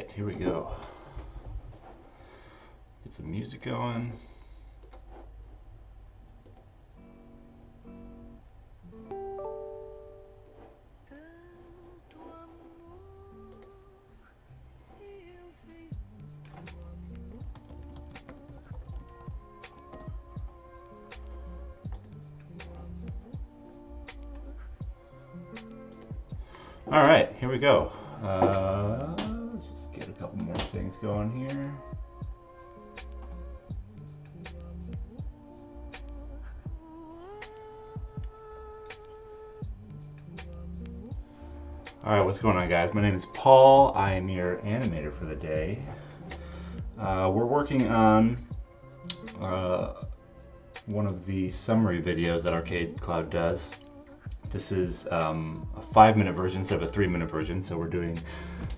right, here we go. Get some music going. All right, here we go. Let's just get a couple more things going here. All right, what's going on, guys? My name is Paul. I am your animator for the day. We're working on one of the summary videos that ArcadeCloud does. This is a 5-minute version instead of a 3-minute version, so we're doing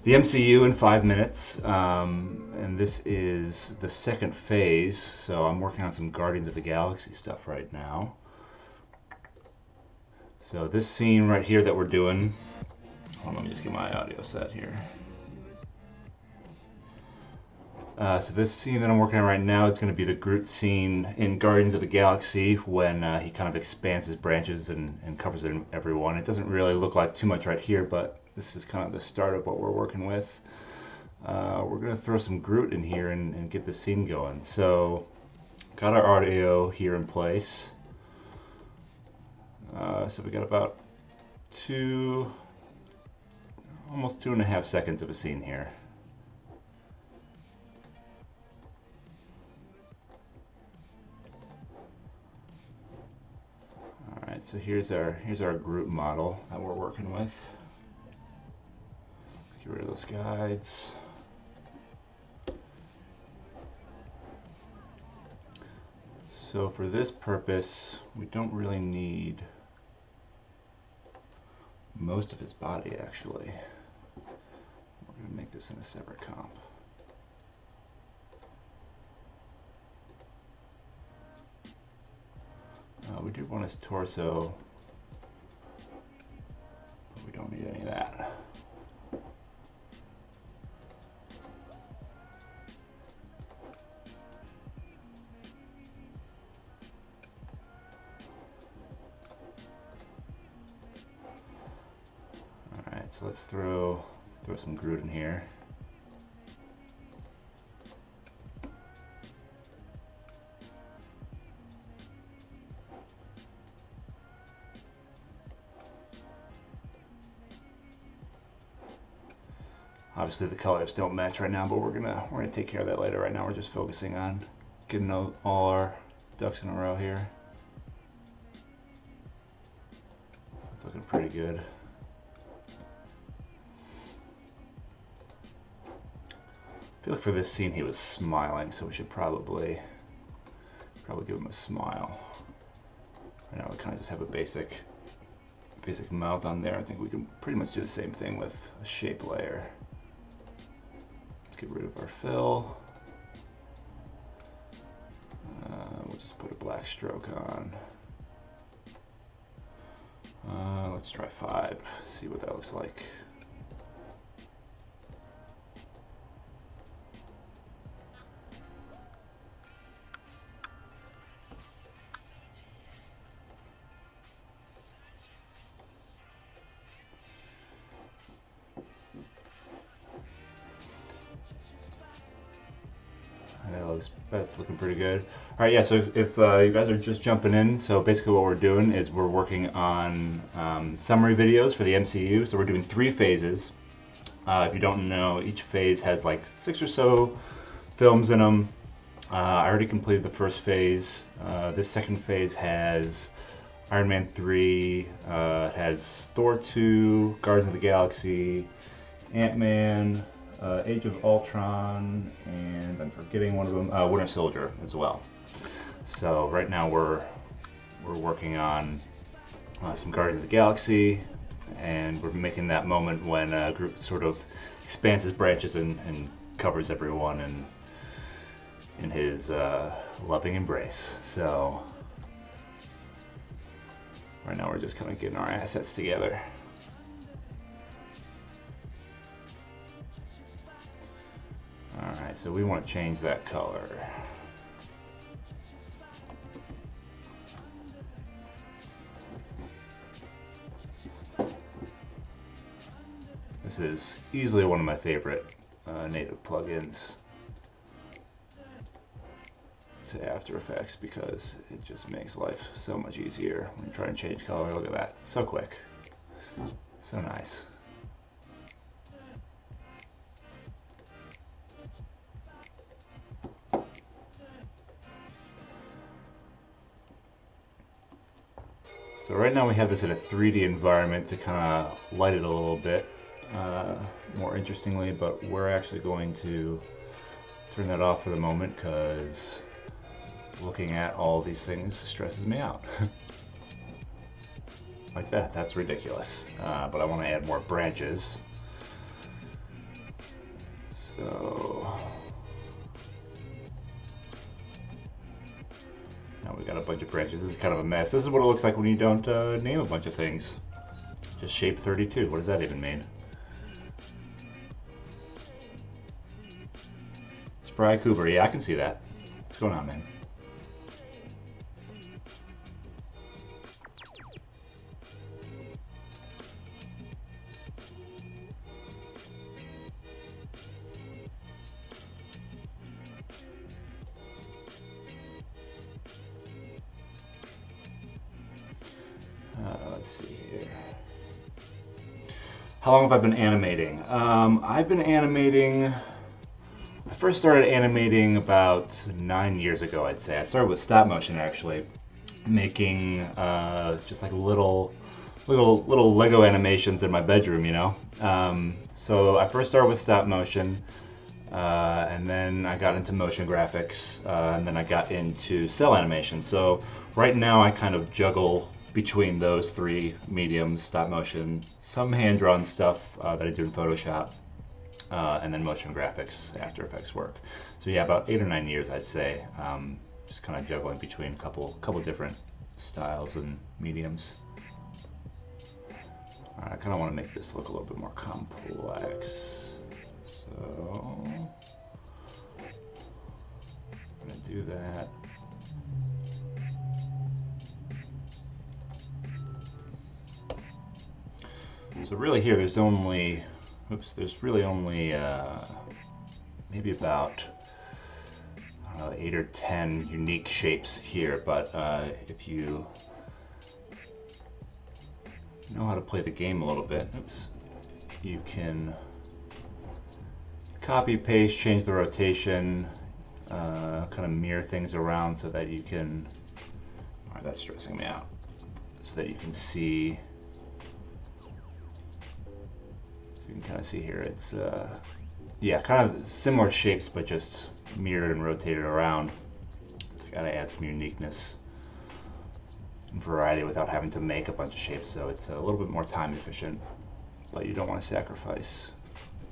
the MCU in 5 minutes, and this is the second phase, so I'm working on some Guardians of the Galaxy stuff right now. So this scene right here that we're doing, hold on, let me just get my audio set here. So this scene that I'm working on right now is going to be the Groot scene in Guardians of the Galaxy when he kind of expands his branches and covers everyone. It doesn't really look like too much right here, but this is kind of the start of what we're working with. We're going to throw some Groot in here and get the scene going. So got our audio here in place. So we got about almost 2.5 seconds of a scene here. Alright, so here's our Groot model that we're working with. Get rid of those guides. So for this purpose, we don't really need most of his body, actually. We're going to make this in a separate comp. We do want his torso, but we don't need any of that. Alright, so let's throw some Groot in here. Obviously the colors don't match right now, but we're gonna take care of that later. Right now we're just focusing on getting all our ducks in a row here. It's looking pretty good. I feel like for this scene he was smiling, so we should probably give him a smile. Right now we kind of just have a basic mouth on there. I think we can pretty much do the same thing with a shape layer. Get rid of our fill. We'll just put a black stroke on. Let's try 5, see what that looks like. That's looking pretty good. All right, yeah, so if you guys are just jumping in, so basically what we're doing is we're working on summary videos for the MCU. So we're doing 3 phases. If you don't know, each phase has like 6 or so films in them. I already completed the first phase. This second phase has Iron Man 3, it has Thor 2, Guardians of the Galaxy, Ant-Man, Age of Ultron, and I'm forgetting one of them, Winter Soldier as well. So right now we're working on some Guardians of the Galaxy, and we're making that moment when Groot sort of expands his branches and covers everyone in his loving embrace. So right now we're just kind of getting our assets together. so we want to change that color. This is easily one of my favorite native plugins to After Effects because it just makes life so much easier when you try and change color. Look at that, so quick, so nice. So right now we have this in a 3D environment to kind of light it a little bit more interestingly, but we're actually going to turn that off for the moment because looking at all these things stresses me out. Like that, that's ridiculous. But I want to add more branches. So now we got a bunch of branches. This is kind of a mess. This is what it looks like when you don't name a bunch of things. Just shape 32. What does that even mean? Spry Cooper. Yeah, I can see that. What's going on, man? Let's see here. How long have I been animating? I've been animating, I first started animating about 9 years ago, I'd say. I started with stop motion actually, making just like little Lego animations in my bedroom, you know. So I first started with stop motion, and then I got into motion graphics, and then I got into cell animation. So right now I kind of juggle between those three mediums: stop motion, some hand-drawn stuff that I do in Photoshop, and then motion graphics, After Effects work. So yeah, about 8 or 9 years, I'd say. Just kind of juggling between a couple different styles and mediums. All right, I kind of want to make this look a little bit more complex. So I'm gonna do that. So really here, there's only, there's really only maybe about, I don't know, 8 or 10 unique shapes here, but if you know how to play the game a little bit, you can copy, paste, change the rotation, kind of mirror things around so that you can, all right, that's stressing me out, so that you can see. You can kind of see here, it's yeah, kind of similar shapes, but just mirrored and rotated around. So you gotta add some uniqueness and variety without having to make a bunch of shapes, so it's a little bit more time efficient, but you don't want to sacrifice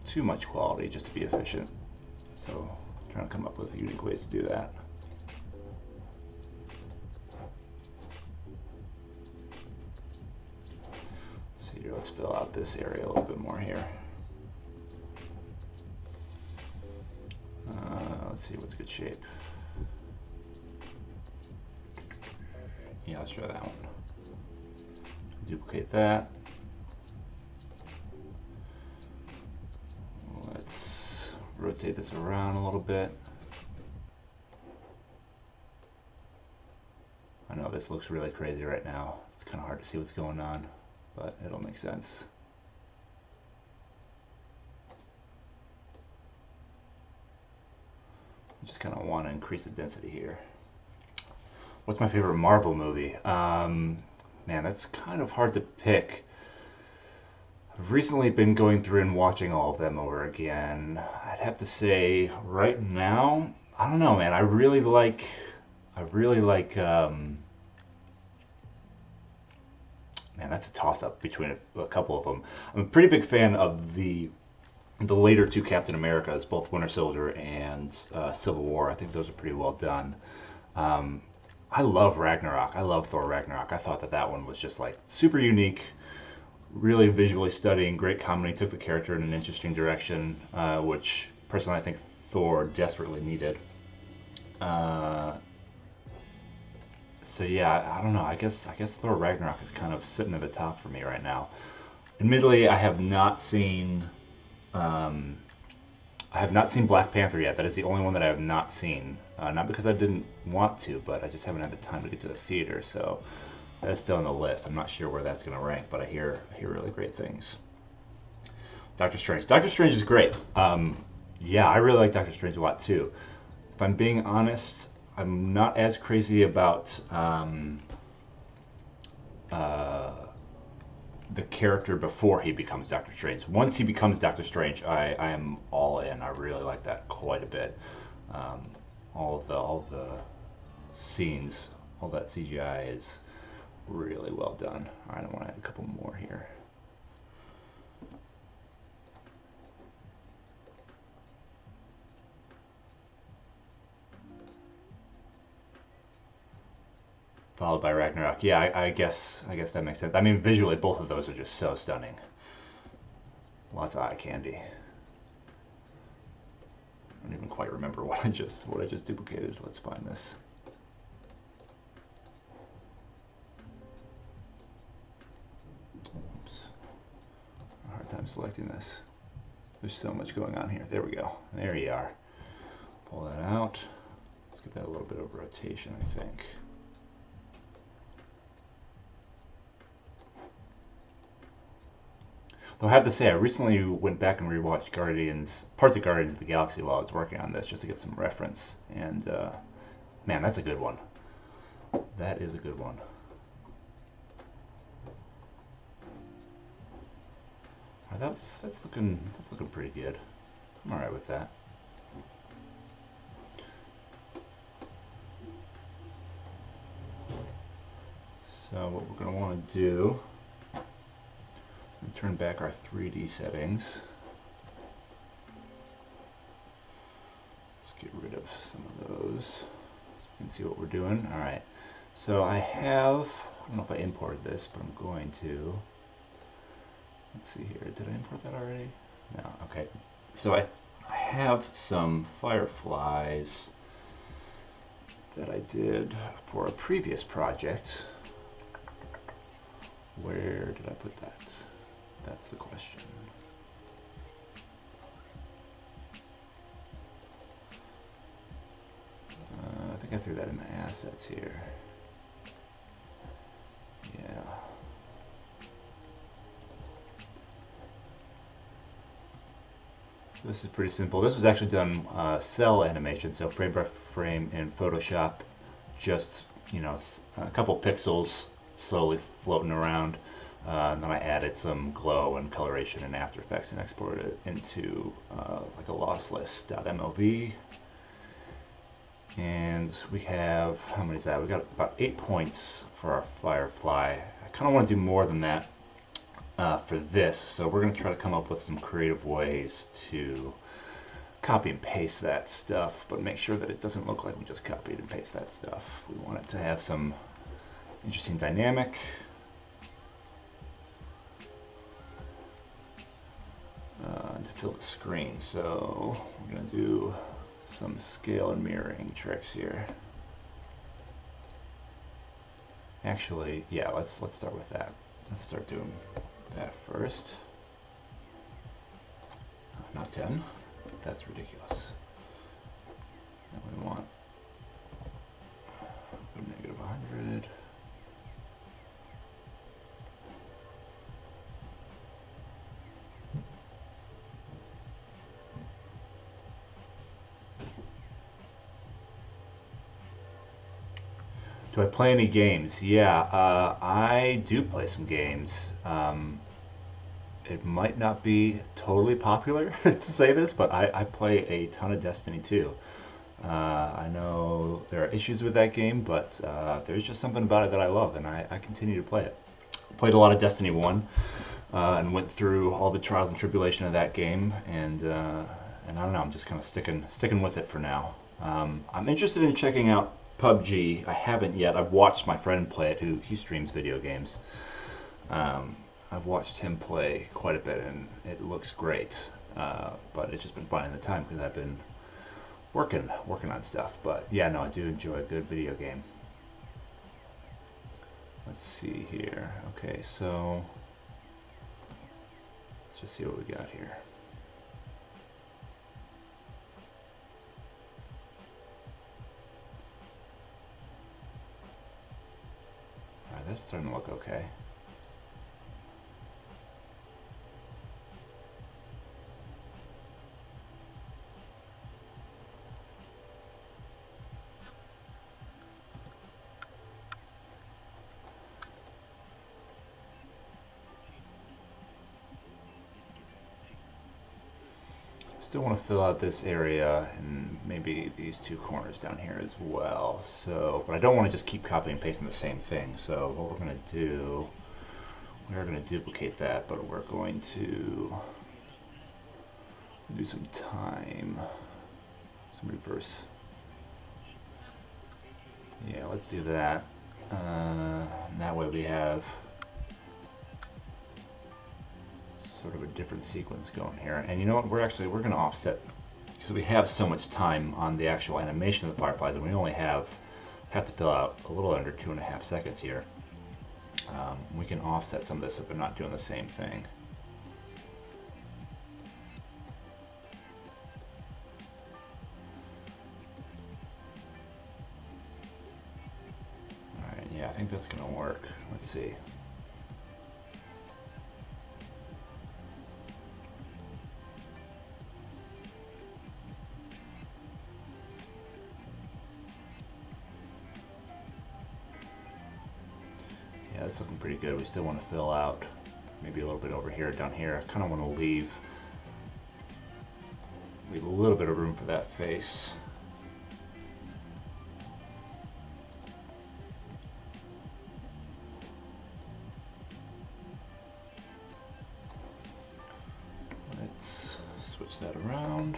too much quality just to be efficient. So I'm trying to come up with unique ways to do that. Here, let's fill out this area a little bit more here. Let's see, what's a good shape? Yeah, let's try that one. Duplicate that. Let's rotate this around a little bit. I know this looks really crazy right now. It's kind of hard to see what's going on, but it'll make sense. Just kind of want to increase the density here. What's my favorite Marvel movie? Man, that's kind of hard to pick. I've recently been going through and watching all of them over again. I'd have to say right now, I don't know, man. I really like man, that's a toss-up between a couple of them. I'm a pretty big fan of the later two Captain Americas, both Winter Soldier and Civil War. I think those are pretty well done. I love Ragnarok. I love Thor Ragnarok. I thought that one was just like super unique, really visually stunning, great comedy, took the character in an interesting direction, which personally I think Thor desperately needed. So yeah, I don't know. I guess Thor Ragnarok is kind of sitting at the top for me right now. Admittedly, I have not seen Black Panther yet. That is the only one that I have not seen. Not because I didn't want to, but I just haven't had the time to get to the theater. So that's still on the list. I'm not sure where that's going to rank, but I hear really great things. Doctor Strange. Doctor Strange is great. Yeah, I really like Doctor Strange a lot too. If I'm being honest, I'm not as crazy about the character before he becomes Doctor Strange. Once he becomes Doctor Strange, I am all in. I really like that quite a bit. All of the scenes, all that CGI is really well done. All right, I want to add a couple more here. Followed by Ragnarok. Yeah, I guess that makes sense. I mean, visually, both of those are just so stunning. Lots of eye candy. I don't even quite remember what I just duplicated. Let's find this. Oops. A hard time selecting this. There's so much going on here. There we go. There you are. Pull that out. Let's get that a little bit of rotation, I think. Though I have to say, I recently went back and rewatched parts of Guardians of the Galaxy while I was working on this, just to get some reference. And man, that's a good one. That is a good one. All right, that's looking pretty good. I'm all right with that. So what we're gonna want to do. Turn back our 3D settings. Let's get rid of some of those so we can see what we're doing. All right, so I don't know if I imported this, but I'm going to. Let's see here, did I import that already? No, okay. So I have some fireflies that I did for a previous project. Where did I put that? That's the question. I think I threw that in the assets here. Yeah. This is pretty simple. This was actually done cell animation, so frame by frame in Photoshop. Just, you know, a couple pixels slowly floating around. And then I added some glow and coloration in After Effects and exported it into like a lossless.mov. And we have, how many is that? We got about 8 points for our firefly. I kind of want to do more than that for this, so we're going to try to come up with some creative ways to copy and paste that stuff, but make sure that it doesn't look like we just copied and pasted that stuff. We want it to have some interesting dynamic. To fill the screen, so we're going to do some scale and mirroring tricks here. Actually, yeah, let's start with that. Let's start doing that first. Not 10. That's ridiculous. And we want negative 100. Do I play any games? Yeah, I do play some games. It might not be totally popular to say this, but I play a ton of Destiny 2. I know there are issues with that game, but there's just something about it that I love, and I continue to play it. Played a lot of Destiny 1 and went through all the trials and tribulation of that game, and I don't know, I'm just kind of sticking with it for now. I'm interested in checking out PUBG. I haven't yet. I've watched my friend play it, he streams video games. I've watched him play quite a bit, and it looks great. But it's just been finding the time because I've been working on stuff. But yeah, no, I do enjoy a good video game. Let's see here. Okay, so let's just see what we got here. All right, that's starting to look okay. Still want to fill out this area and maybe these two corners down here as well. So, but I don't want to just keep copying and pasting the same thing. So what we're going to do, we are going to duplicate that, but we're going to do some reverse. Yeah, let's do that. That way we have sort of a different sequence going here. And you know what, we're going to offset, because we have so much time on the actual animation of the fireflies, and we only have to fill out a little under 2.5 seconds here. We can offset some of this if we're not doing the same thing. Alright, yeah, I think that's going to work. Let's see. Yeah, that's looking pretty good. We still want to fill out maybe a little bit over here, down here. I kind of want to leave a little bit of room for that face. Let's switch that around.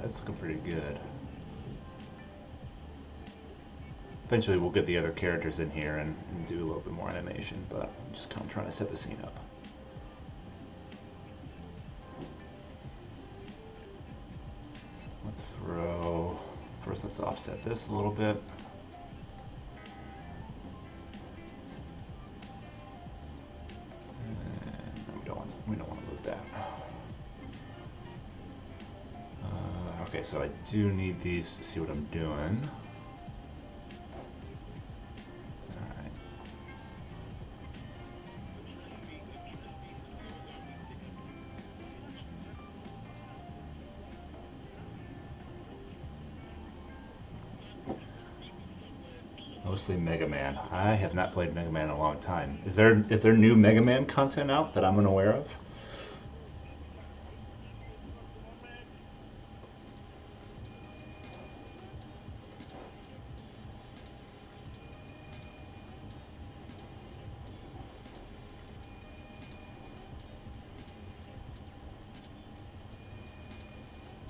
That's looking pretty good. Eventually we'll get the other characters in here and do a little bit more animation, but I'm just kind of trying to set the scene up. Let's offset this a little bit. And we don't want to move that. Okay, so I do need these to see what I'm doing. Alright. Mostly Mega Man. I have not played Mega Man in a long time. Is there new Mega Man content out that I'm unaware of?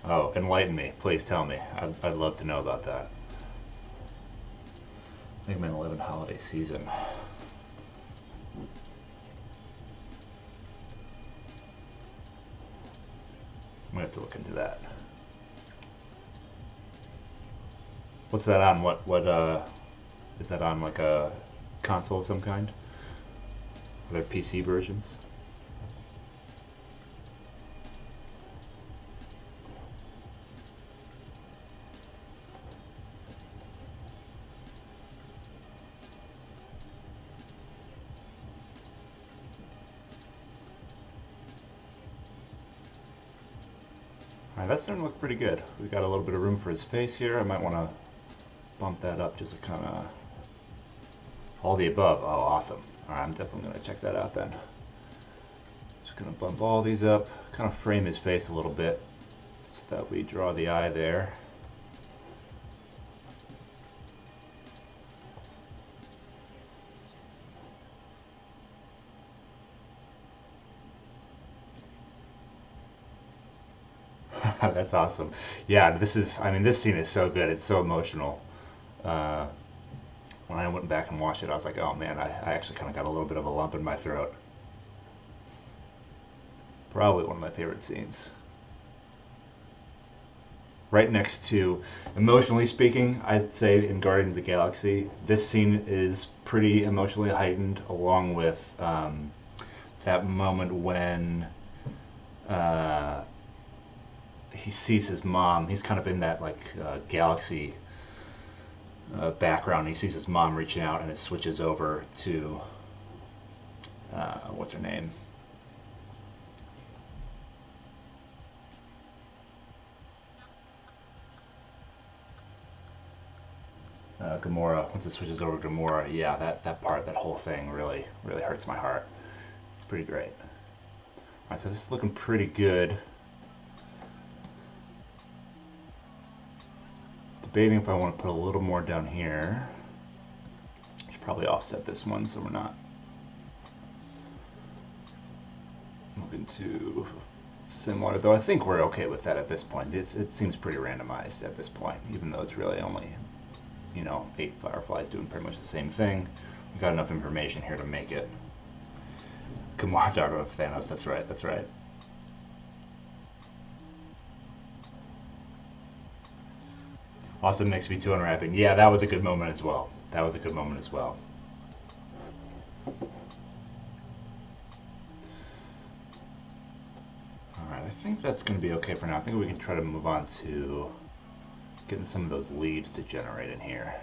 Oh, enlighten me. Please tell me. I'd love to know about that. Mega Man 11 holiday season. I'm gonna have to look into that. What's that on? What is that on, like a console of some kind? Are there PC versions? Alright, that's starting to look pretty good. We got a little bit of room for his face here. I might want to bump that up just to kind of... All the above. Oh, awesome. Alright, I'm definitely going to check that out then. Just going to bump all these up, kind of frame his face a little bit so that we draw the eye there. That's awesome. Yeah, this is, I mean, this scene is so good. It's so emotional. Uh, when I went back and watched it, I was like, oh man, I actually kind of got a little bit of a lump in my throat. Probably one of my favorite scenes. Right next to, emotionally speaking, I'd say in Guardians of the Galaxy, this scene is pretty emotionally heightened, along with that moment when uh, he sees his mom. He's kind of in that like galaxy background. He sees his mom reaching out, and it switches over to what's her name? Gamora. Once it switches over to Gamora, yeah, that part, that whole thing really hurts my heart. It's pretty great. All right, so this is looking pretty good. Debating if I want to put a little more down here. Should probably offset this one so we're not looking too similar. Though I think we're okay with that at this point. It seems pretty randomized at this point, even though it's really only, you know, 8 fireflies doing pretty much the same thing. We got enough information here to make it. Gamora Dardo of Thanos. That's right. That's right. Awesome mix V2 unwrapping. Yeah, that was a good moment as well. That was a good moment as well. Alright, I think that's going to be okay for now. I think we can try to move on to getting some of those leaves to generate in here.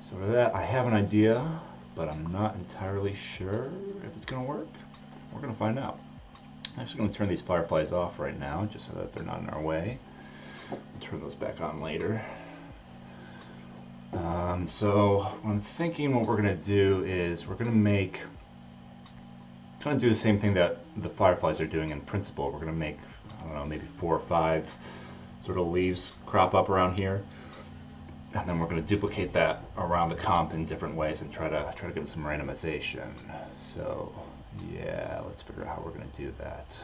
So for that, I have an idea, but I'm not entirely sure if it's going to work. We're going to find out. I'm actually going to turn these fireflies off right now, just so that they're not in our way. I'll turn those back on later. So I'm thinking what we're going to do is we're going to kind of do the same thing that the fireflies are doing in principle. We're going to make, I don't know, maybe 4 or 5 sort of leaves crop up around here. And then we're going to duplicate that around the comp in different ways and try to give it some randomization. So yeah, let's figure out how we're going to do that.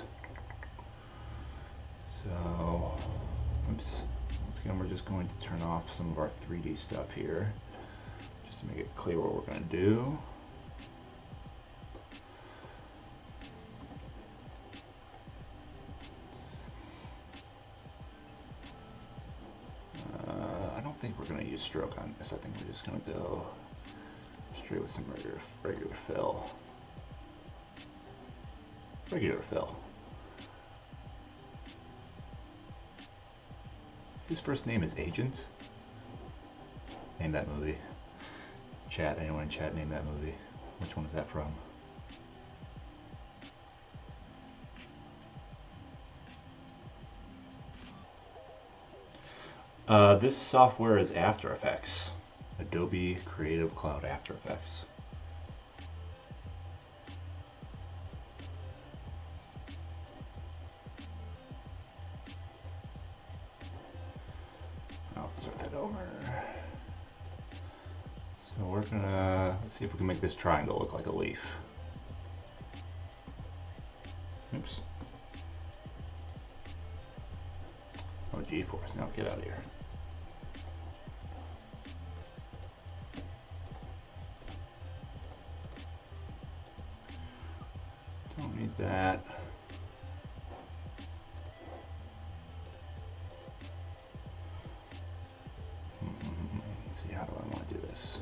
So, oops. Once again, we're just going to turn off some of our 3D stuff here, just to make it clear what we're going to do. I don't think we're going to use stroke on this. I think we're just going to go straight with some regular fill. Regular fill. His first name is Agent. Name that movie. Chat, anyone in chat name that movie? Which one is that from? This software is After Effects. Adobe Creative Cloud After Effects. I'll start that over. So we're gonna, let's see if we can make this triangle look like a leaf. Oops. Oh, G-force, now get out of here. Don't need that. Let's see, how do I want to do this?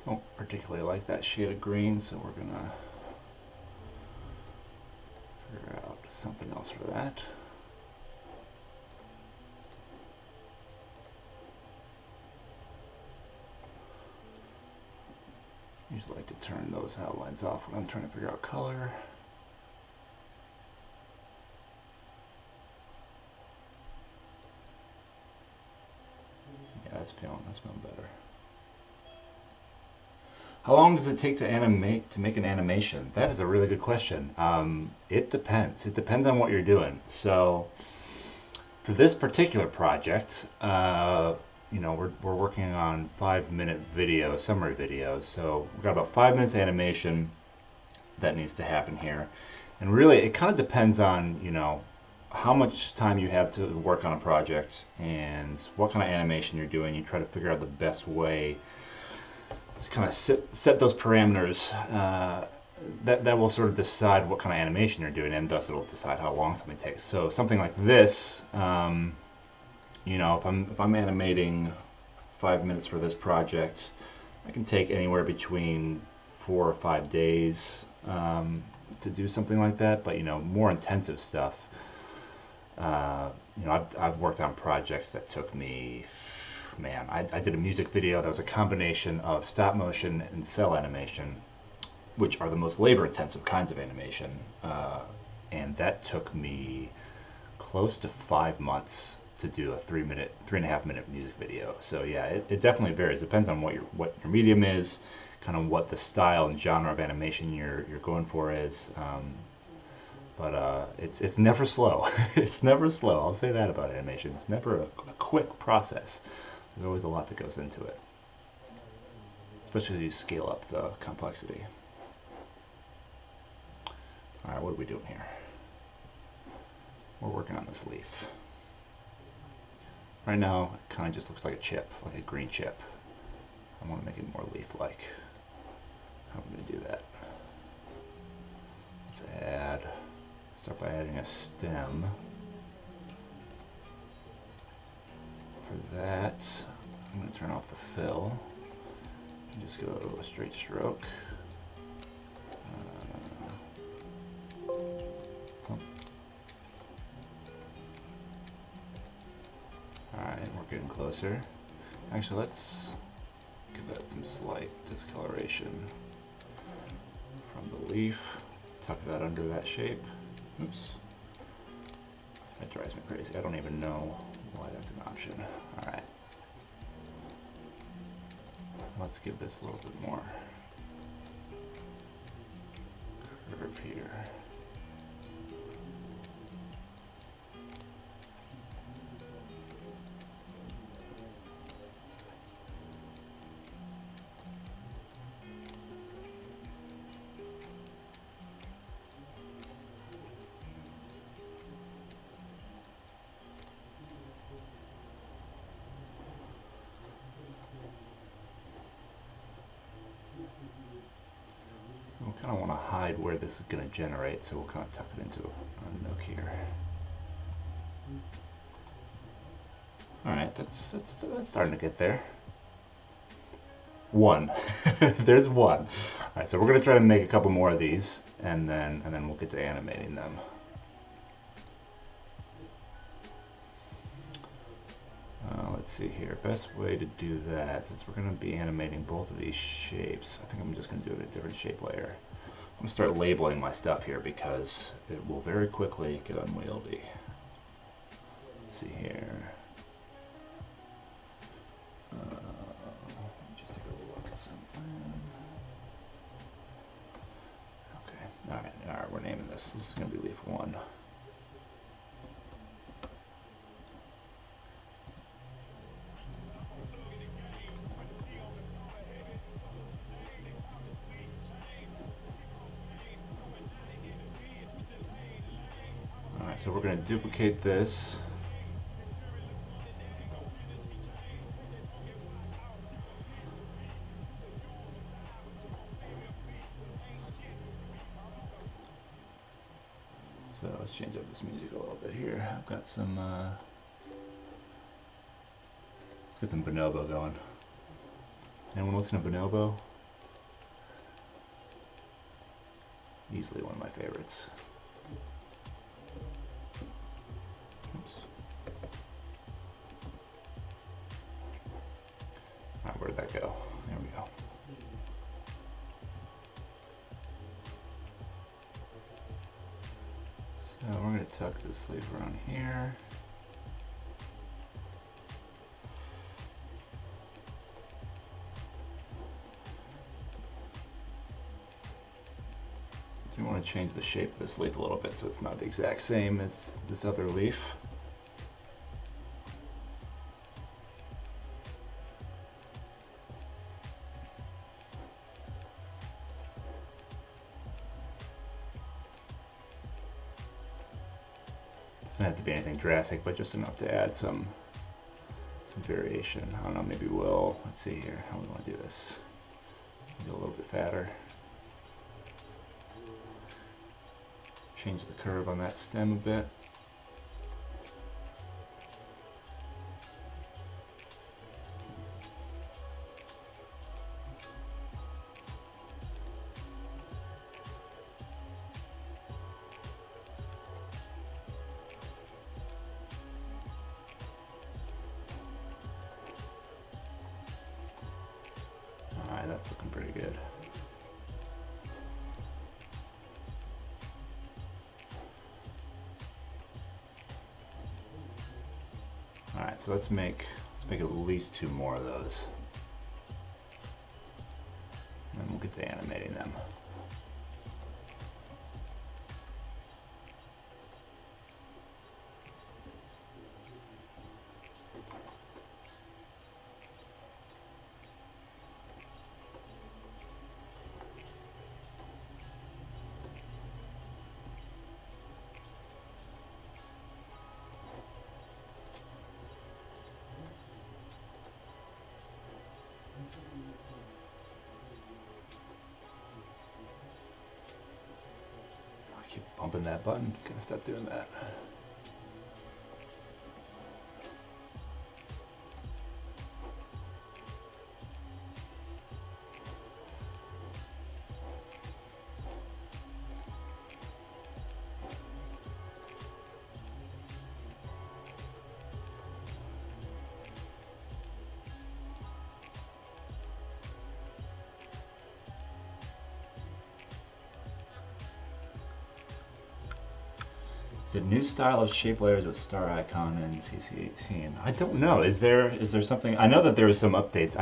Don't particularly like that shade of green, so we're gonna figure out something else for that. Usually like to turn those outlines off when I'm trying to figure out color. that's feeling better. How long does it take to make an animation? That is a really good question. It depends. It depends on what you're doing. So for this particular project, you know, we're working on 5-minute video, summary videos. So we've got about 5 minutes of animation that needs to happen here. And really, it kind of depends on, you know, how much time you have to work on a project and what kind of animation you're doing. You try to figure out the best way to kind of set those parameters that will sort of decide what kind of animation you're doing, and thus it'll decide how long something takes. So something like this, you know, if I'm animating 5 minutes for this project, I can take anywhere between 4 or 5 days to do something like that. But you know, more intensive stuff, you know, I've worked on projects that took me, man, I did a music video that was a combination of stop motion and cell animation, which are the most labor intensive kinds of animation, and that took me close to 5 months to do a 3.5 minute music video. So yeah, it definitely varies. Depends on what your medium is, kind of what the style and genre of animation you're going for is. But it's never slow. It's never slow. I'll say that about animation. It's never a quick process. There's always a lot that goes into it, especially as you scale up the complexity. All right, what are we doing here? We're working on this leaf. Right now, it kind of just looks like a chip, like a green chip. I want to make it more leaf-like. How am I going to do that? Let's start by adding a stem. For that, I'm going to turn off the fill and just go a straight stroke. Alright, we're getting closer. Actually, let's give that some slight discoloration from the leaf. Tuck that under that shape. Oops. That drives me crazy. I don't even know why that's an option. Alright. Let's give this a little bit more curve here. We kind of want to hide where this is going to generate, so we'll kind of tuck it into a nook here. Alright, that's starting to get there. One. There's one. Alright, so we're going to try to make a couple more of these, and then we'll get to animating them. Let's see here. Best way to do that, since we're going to be animating both of these shapes, I think I'm just going to do it in a different shape layer. I'm going to start labeling my stuff here because it will very quickly get unwieldy. Let's see here. Just take a look at something. Okay, alright, we're naming this. This is going to be leaf 1. So we're going to duplicate this. So let's change up this music a little bit here. I've got some, let's get some bonobo going. Anyone listen to bonobo? Easily one of my favorites. Oops. Alright, where did that go? There we go. So we're going to tuck this sleeve around here. do want to change the shape of this leaf a little bit so it's not the exact same as this other leaf. Doesn't have to be anything drastic, but just enough to add some variation. I don't know, maybe we'll, let's see here, how we want to do this. Maybe a little bit fatter. Change the curve on that stem a bit. Alright, that's looking pretty good. Alright, so let's make at least 2 more of those. And then we'll get to animating them. Keep bumping that button. Gotta stop doing that. It's a new style of shape layers with star icon in CC18. I don't know. Is there something? I know that there was some updates.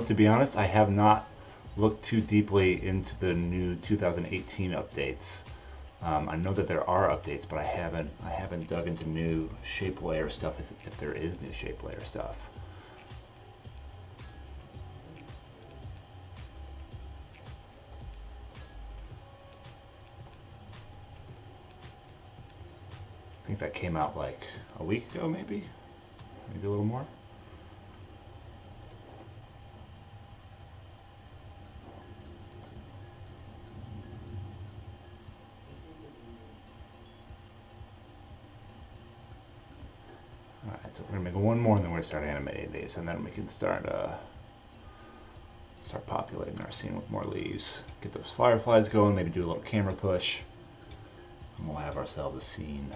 To be honest, I have not looked too deeply into the new 2018 updates. I know that there are updates, but I haven't dug into new shape layer stuff. If there is new shape layer stuff. I think that came out like a week ago, maybe a little more. All right, so we're gonna make one more, and then we're gonna start animating these, and then we can start populating our scene with more leaves. Get those fireflies going. Maybe do a little camera push, and we'll have ourselves a scene.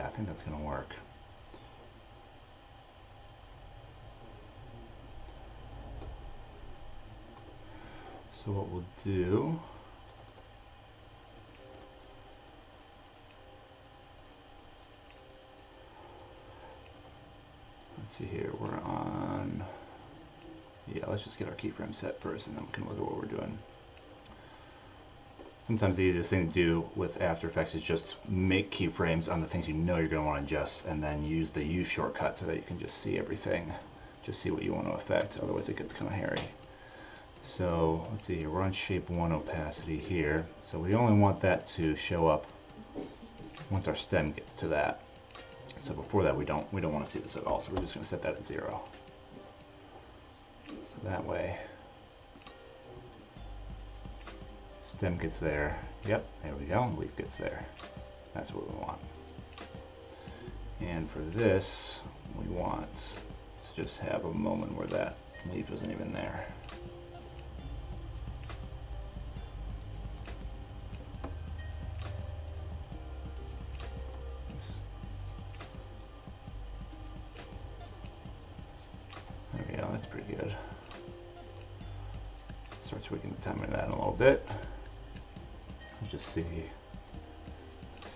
yeah, I think that's going to work. So what we'll do, let's see here, we're on, yeah, let's just get our keyframe set first and then we can look at what we're doing. Sometimes the easiest thing to do with After Effects is just make keyframes on the things you know you're going to want to adjust, and then use the U shortcut so that you can just see everything, just see what you want to affect, otherwise it gets kind of hairy. So let's see here, we're on shape 1 opacity here, so we only want that to show up once our stem gets to that. So before that we don't want to see this at all, so we're just going to set that at 0. So that way stem gets there. Yep, there we go. Leaf gets there. That's what we want. And for this, we want to just have a moment where that leaf isn't even there. There we go, that's pretty good. Start tweaking the timing of that in a little bit. Just see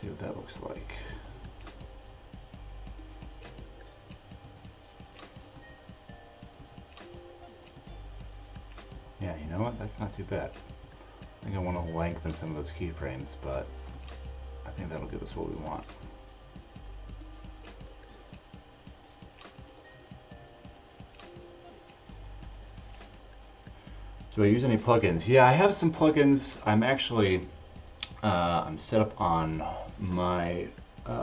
what that looks like. Yeah, you know what? That's not too bad. I think I want to lengthen some of those keyframes, but I think that'll give us what we want. Do I use any plugins? Yeah, I have some plugins. I'm actually I'm set up on my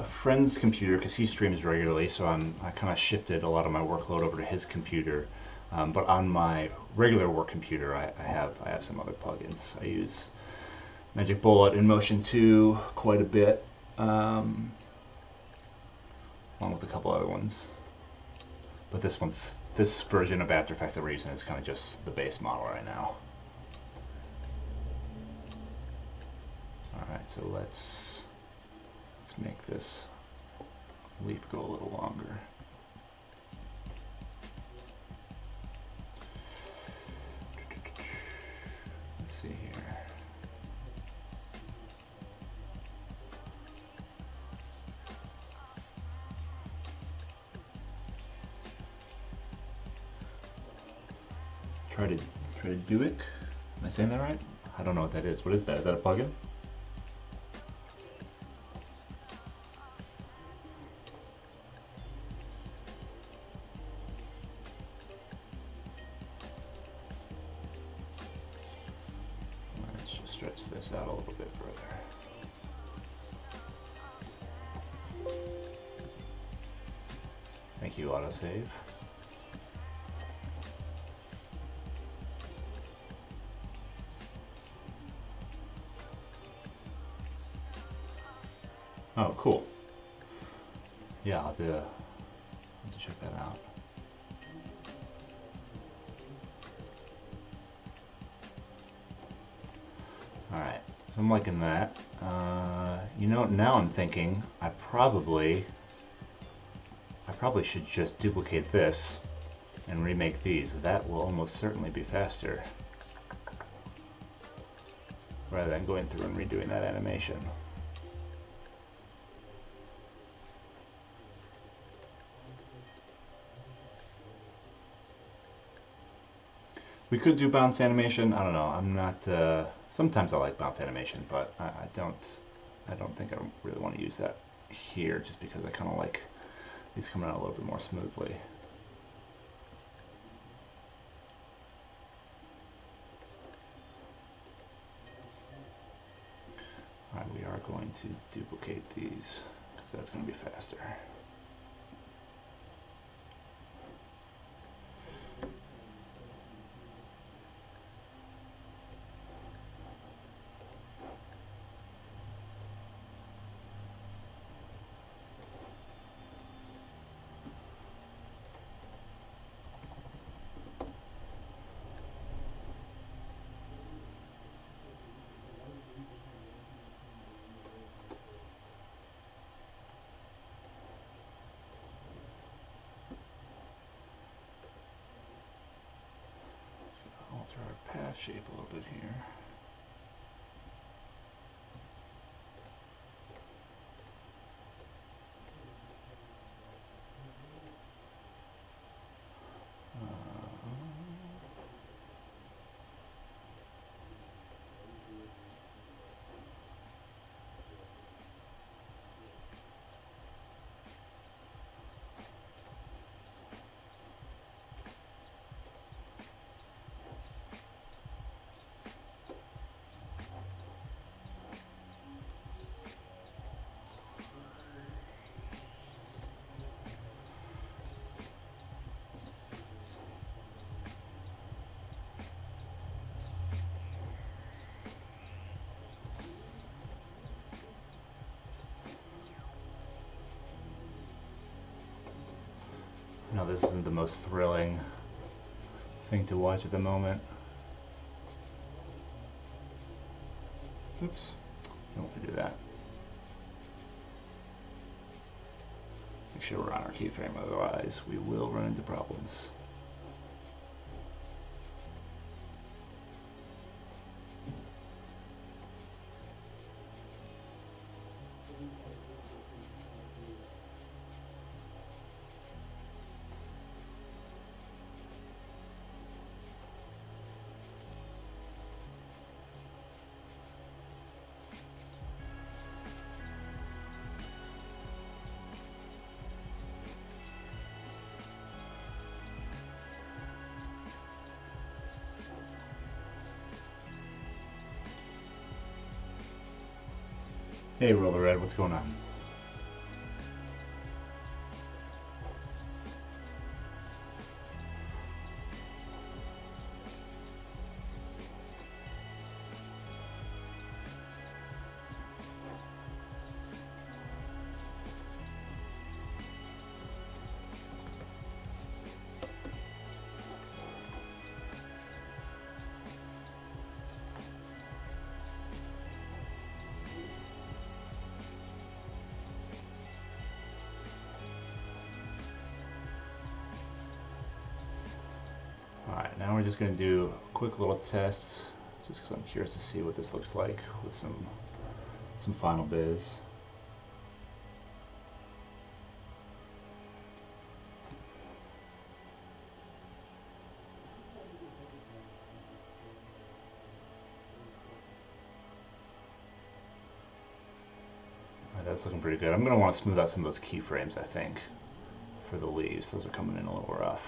friend's computer because he streams regularly, so I kind of shifted a lot of my workload over to his computer. But on my regular work computer, I have some other plugins. I use Magic Bullet and Motion 2 quite a bit, along with a couple other ones. But this version of After Effects that we're using is kind of just the base model right now. Alright, so let's make this leaf go a little longer. Let's see here. Try to do it. Am I saying that right? I don't know what that is. What is that? Is that a plugin? Let's just stretch this out a little bit further. Thank you, autosave. Oh, cool. Yeah, I'll have to check that out. Alright, so I'm liking that. You know, now I'm thinking I probably should just duplicate this and remake these. That will almost certainly be faster, rather than going through and redoing that animation. We could do bounce animation. I don't know. I'm not. Sometimes I like bounce animation, but I don't think I really want to use that here, just because I kind of like these coming out a little bit more smoothly. All right, we are going to duplicate these because that's going to be faster. alter our path shape a little bit here. No, this isn't the most thrilling thing to watch at the moment. Oops, don't want to do that. Make sure we're on our keyframe, otherwise we will run into problems. Hey, Roller Red, what's going on? Alright, now we're just going to do a quick little test, just because I'm curious to see what this looks like with some final biz. Alright, that's looking pretty good. I'm going to want to smooth out some of those keyframes, I think, for the leaves. Those are coming in a little rough.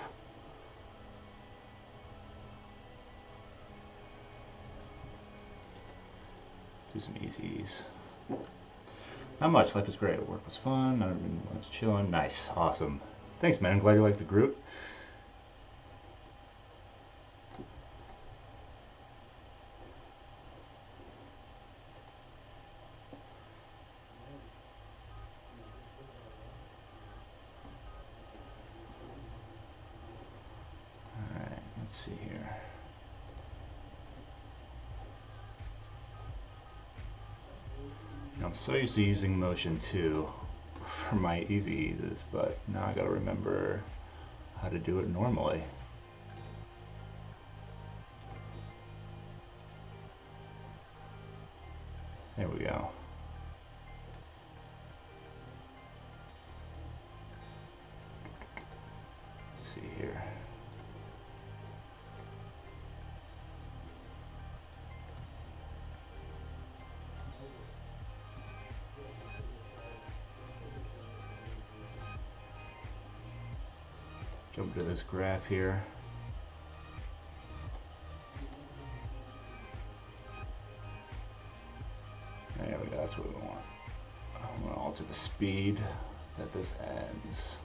Do some easies. Not much. Life is great. Work was fun. I was chilling. Nice. Awesome. Thanks, man. I'm glad you liked the group. All right. Let's see here. I'm so used to using motion 2 for my easy eases, but now I gotta remember how to do it normally. There we go. Let's see here. Jump to this graph here. There we go, that's what we want. I'm going to alter the speed that this ends.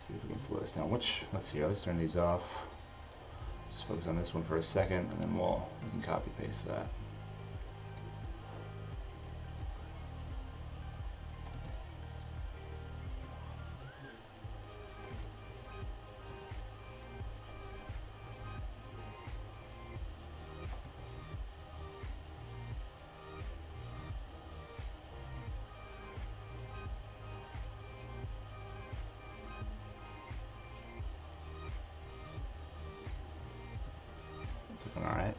See if we can slow this down. Let's see, let's turn these off. Just focus on this one for a second, and then we can copy paste that. It's looking all right.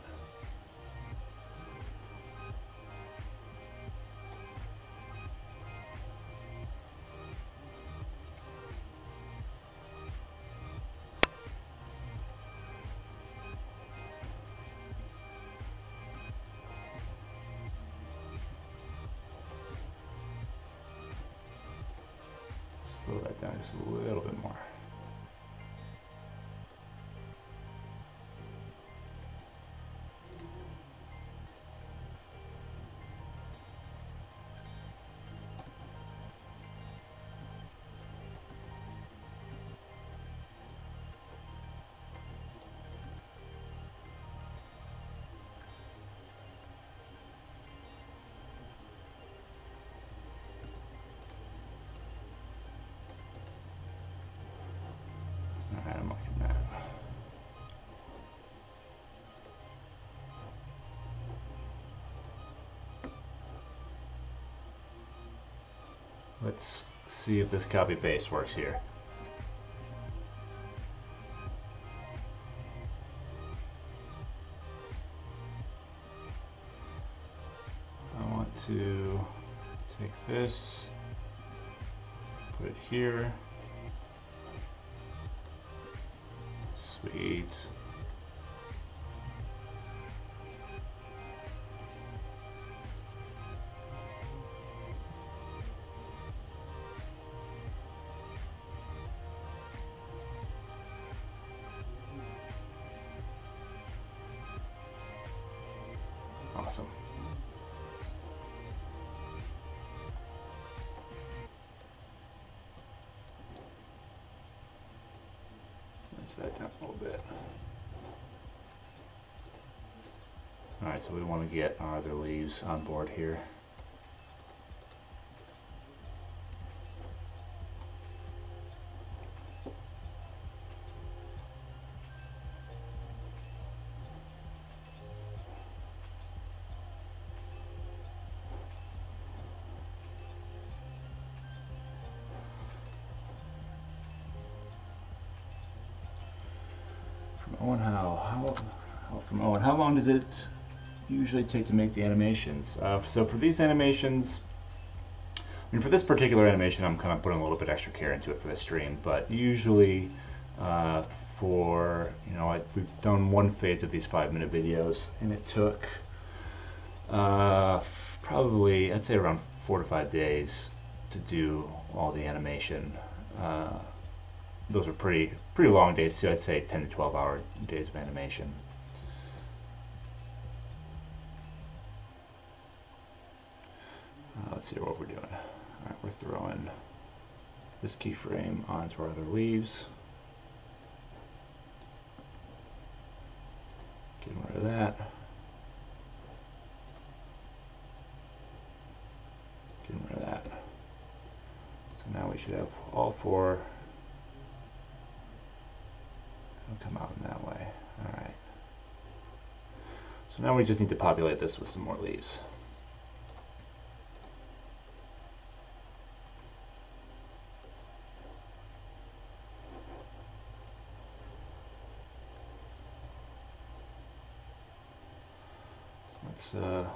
Slow that down just a little bit more. Alright, I'm liking that. Let's see if this copy paste works here. I want to take this, put it here. Sweet. Awesome. Let's that down a little bit. Alright, so we want to get our other leaves on board here. From Owen, how long does it usually take to make the animations? So for these animations, I mean, for this particular animation, I'm kind of putting a little bit extra care into it for the stream, but usually we've done one phase of these 5-minute videos, and it took probably, I'd say around 4 to 5 days to do all the animation. Those are pretty long days too. I'd say 10 to 12 hour days of animation. Let's see what we're doing. All right, we're throwing this keyframe onto our other leaves. Getting rid of that. Getting rid of that. So now we should have all 4 come out in that way. All right. So now we just need to populate this with some more leaves.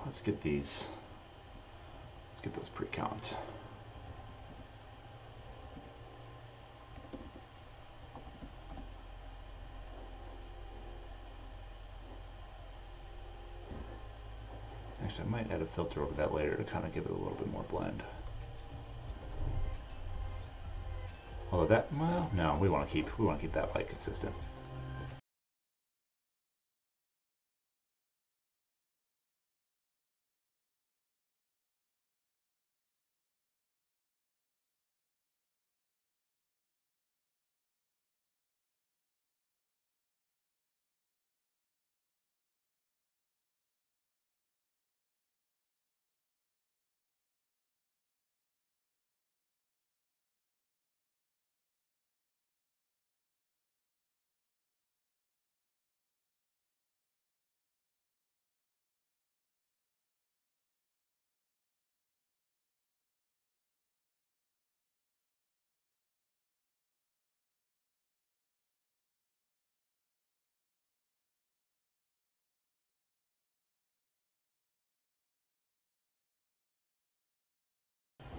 Let's get these. Let's get those pre-count. Actually, I might add a filter over that later to kind of give it a little bit more blend. Although that, well, no, we want to keep that light consistent.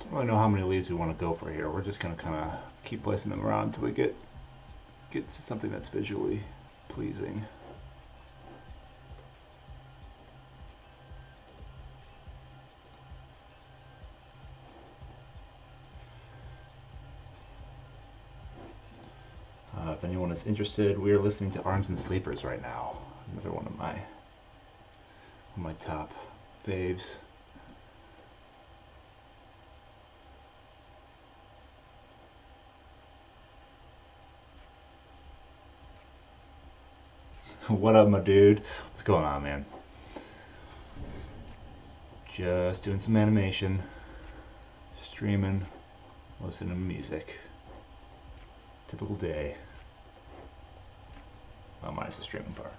don't really know how many leaves we want to go for here. We're just going to kind of keep placing them around until we get to something that's visually pleasing. If anyone is interested, we are listening to Arms and Sleepers right now. Another one of my top faves. What up, my dude? What's going on, man? Just doing some animation, streaming, listening to music. Typical day. Well, minus the streaming part.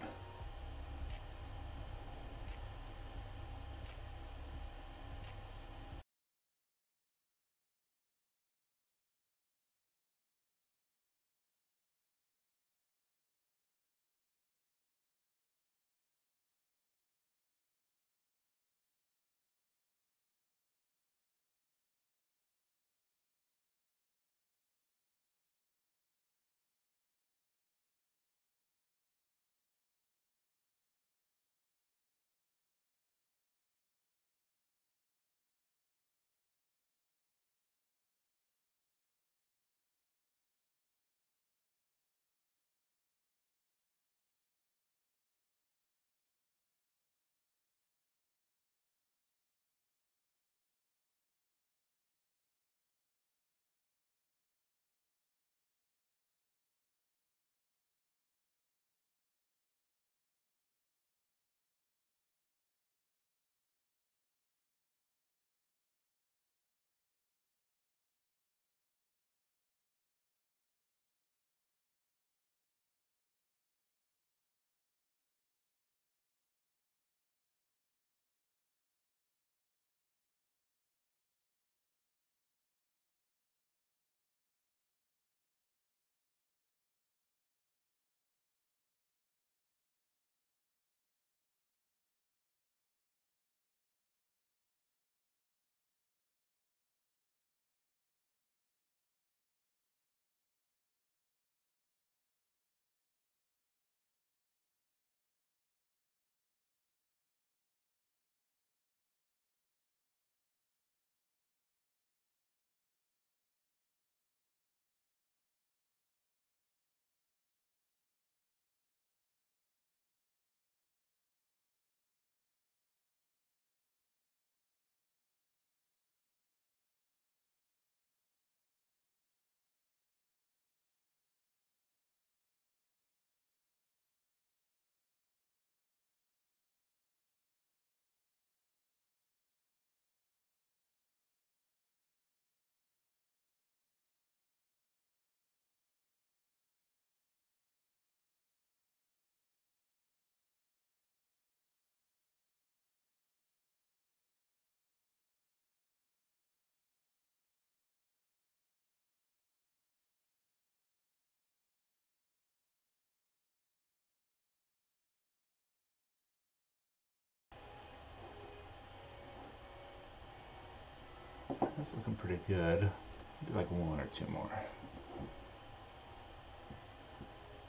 That's looking pretty good. Do like one or two more.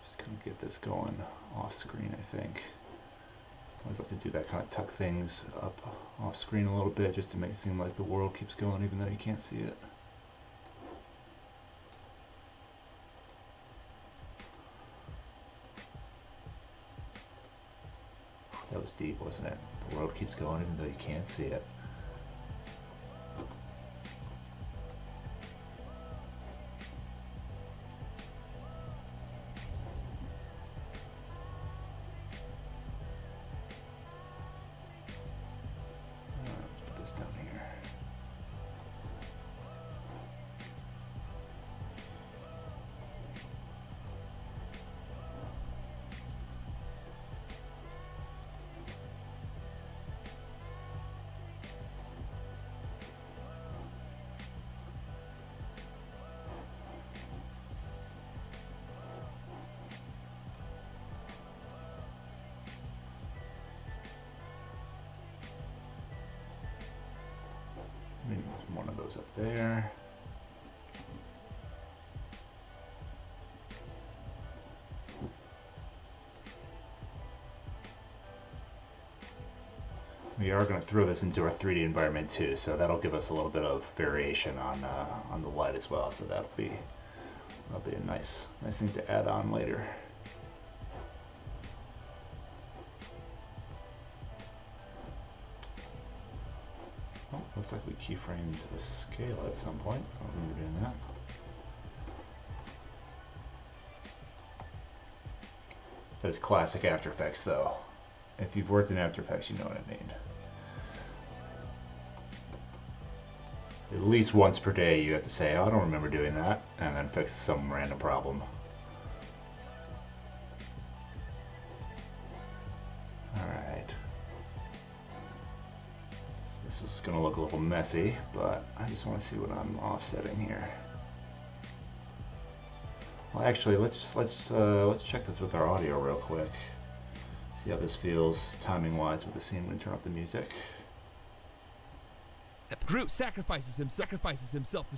Just kind of get this going off screen, I think. I always like to do that, kind of tuck things up off screen a little bit just to make it seem like the world keeps going even though you can't see it. That was deep, wasn't it? The world keeps going even though you can't see it. Let's put this down here. goes up there. We are going to throw this into our 3D environment too, so that'll give us a little bit of variation on the light as well. So that'll be a nice thing to add on later. Oh, looks like we keyframed a scale at some point. I don't remember doing that. That's classic After Effects though. If you've worked in After Effects, you know what I mean. At least once per day you have to say, oh, I don't remember doing that, and then fix some random problem. Alright. So this is going to look a little messy, but I just want to see what I'm offsetting here. Well, actually, let's check this with our audio real quick. See how this feels timing-wise with the scene when we turn up the music. Groot sacrifices himself to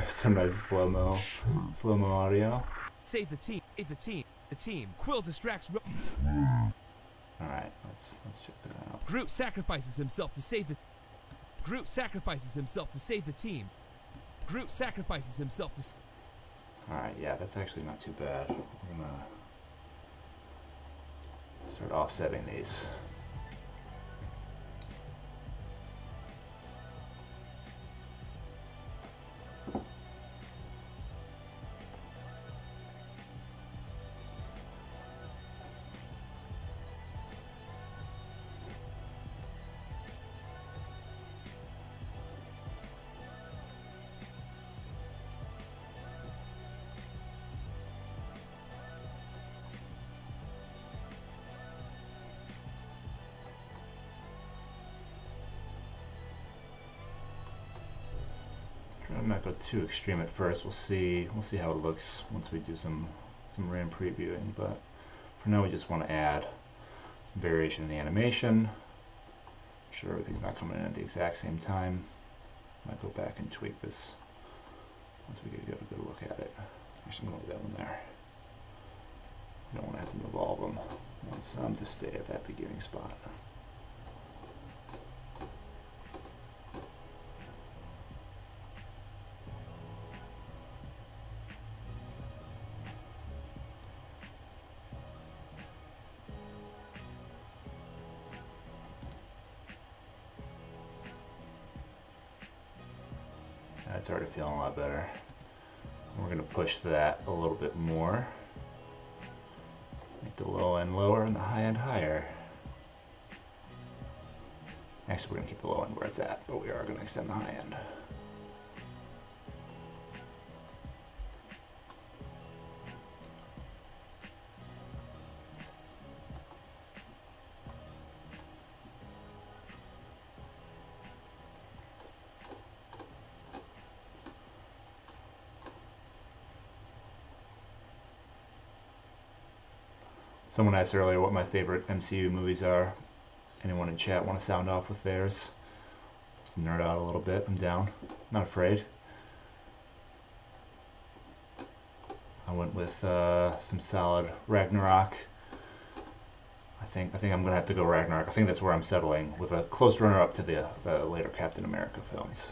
Some nice slow-mo audio. save the team. Quill distracts. All right, let's check that out. Groot sacrifices himself to save the. Groot sacrifices himself to save the team. Groot sacrifices himself to. All right, yeah, that's actually not too bad. We're gonna start offsetting these. Try to not go too extreme at first. We'll see how it looks once we do some RAM previewing. But for now, we just want to add some variation in the animation. Make sure everything's not coming in at the exact same time. Might go back and tweak this once we get a good look at it. Actually, I'm going to leave that one there. We don't want to have to move all of them. I want some to stay at that beginning spot. That's already feeling a lot better. We're going to push that a little bit more. Make the low end lower and the high end higher. Actually, we're going to keep the low end where it's at, but we are going to extend the high end. Someone asked earlier what my favorite MCU movies are. Anyone in chat want to sound off with theirs? Let's nerd out a little bit. I'm down. Not afraid. I went with some solid Ragnarok. I think I'm gonna have to go Ragnarok. I think that's where I'm settling, with a close runner-up to the later Captain America films.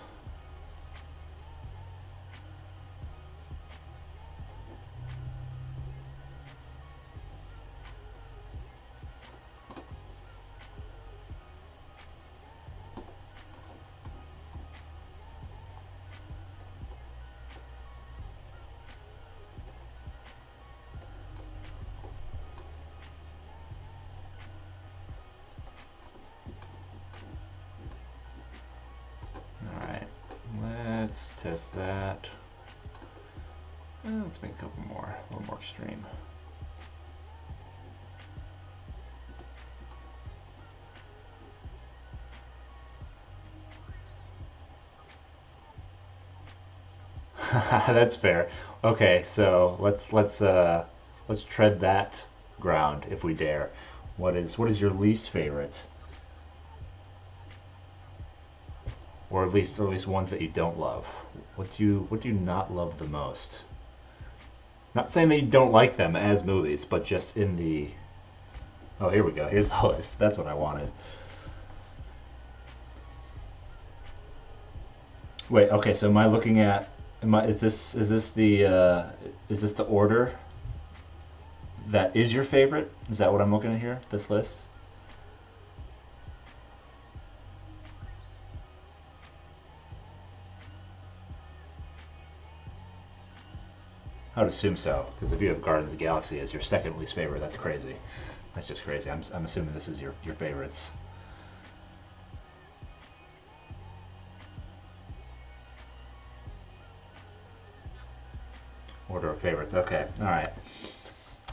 Let's test that. And let's make a couple more, a little more extreme. That's fair. Okay, so let's tread that ground if we dare. What is your least favorite? or at least ones that you don't love. What do you not love the most? Not saying that you don't like them as movies, but just in the... Oh, here we go. Here's the list. That's what I wanted. Wait, okay, so am I looking at... is this the order that is your favorite? Is that what I'm looking at here, this list? I would assume so, because if you have Guardians of the Galaxy as your second least favorite, that's crazy. That's just crazy. I'm assuming this is your favorites. Order of favorites. Okay. All right.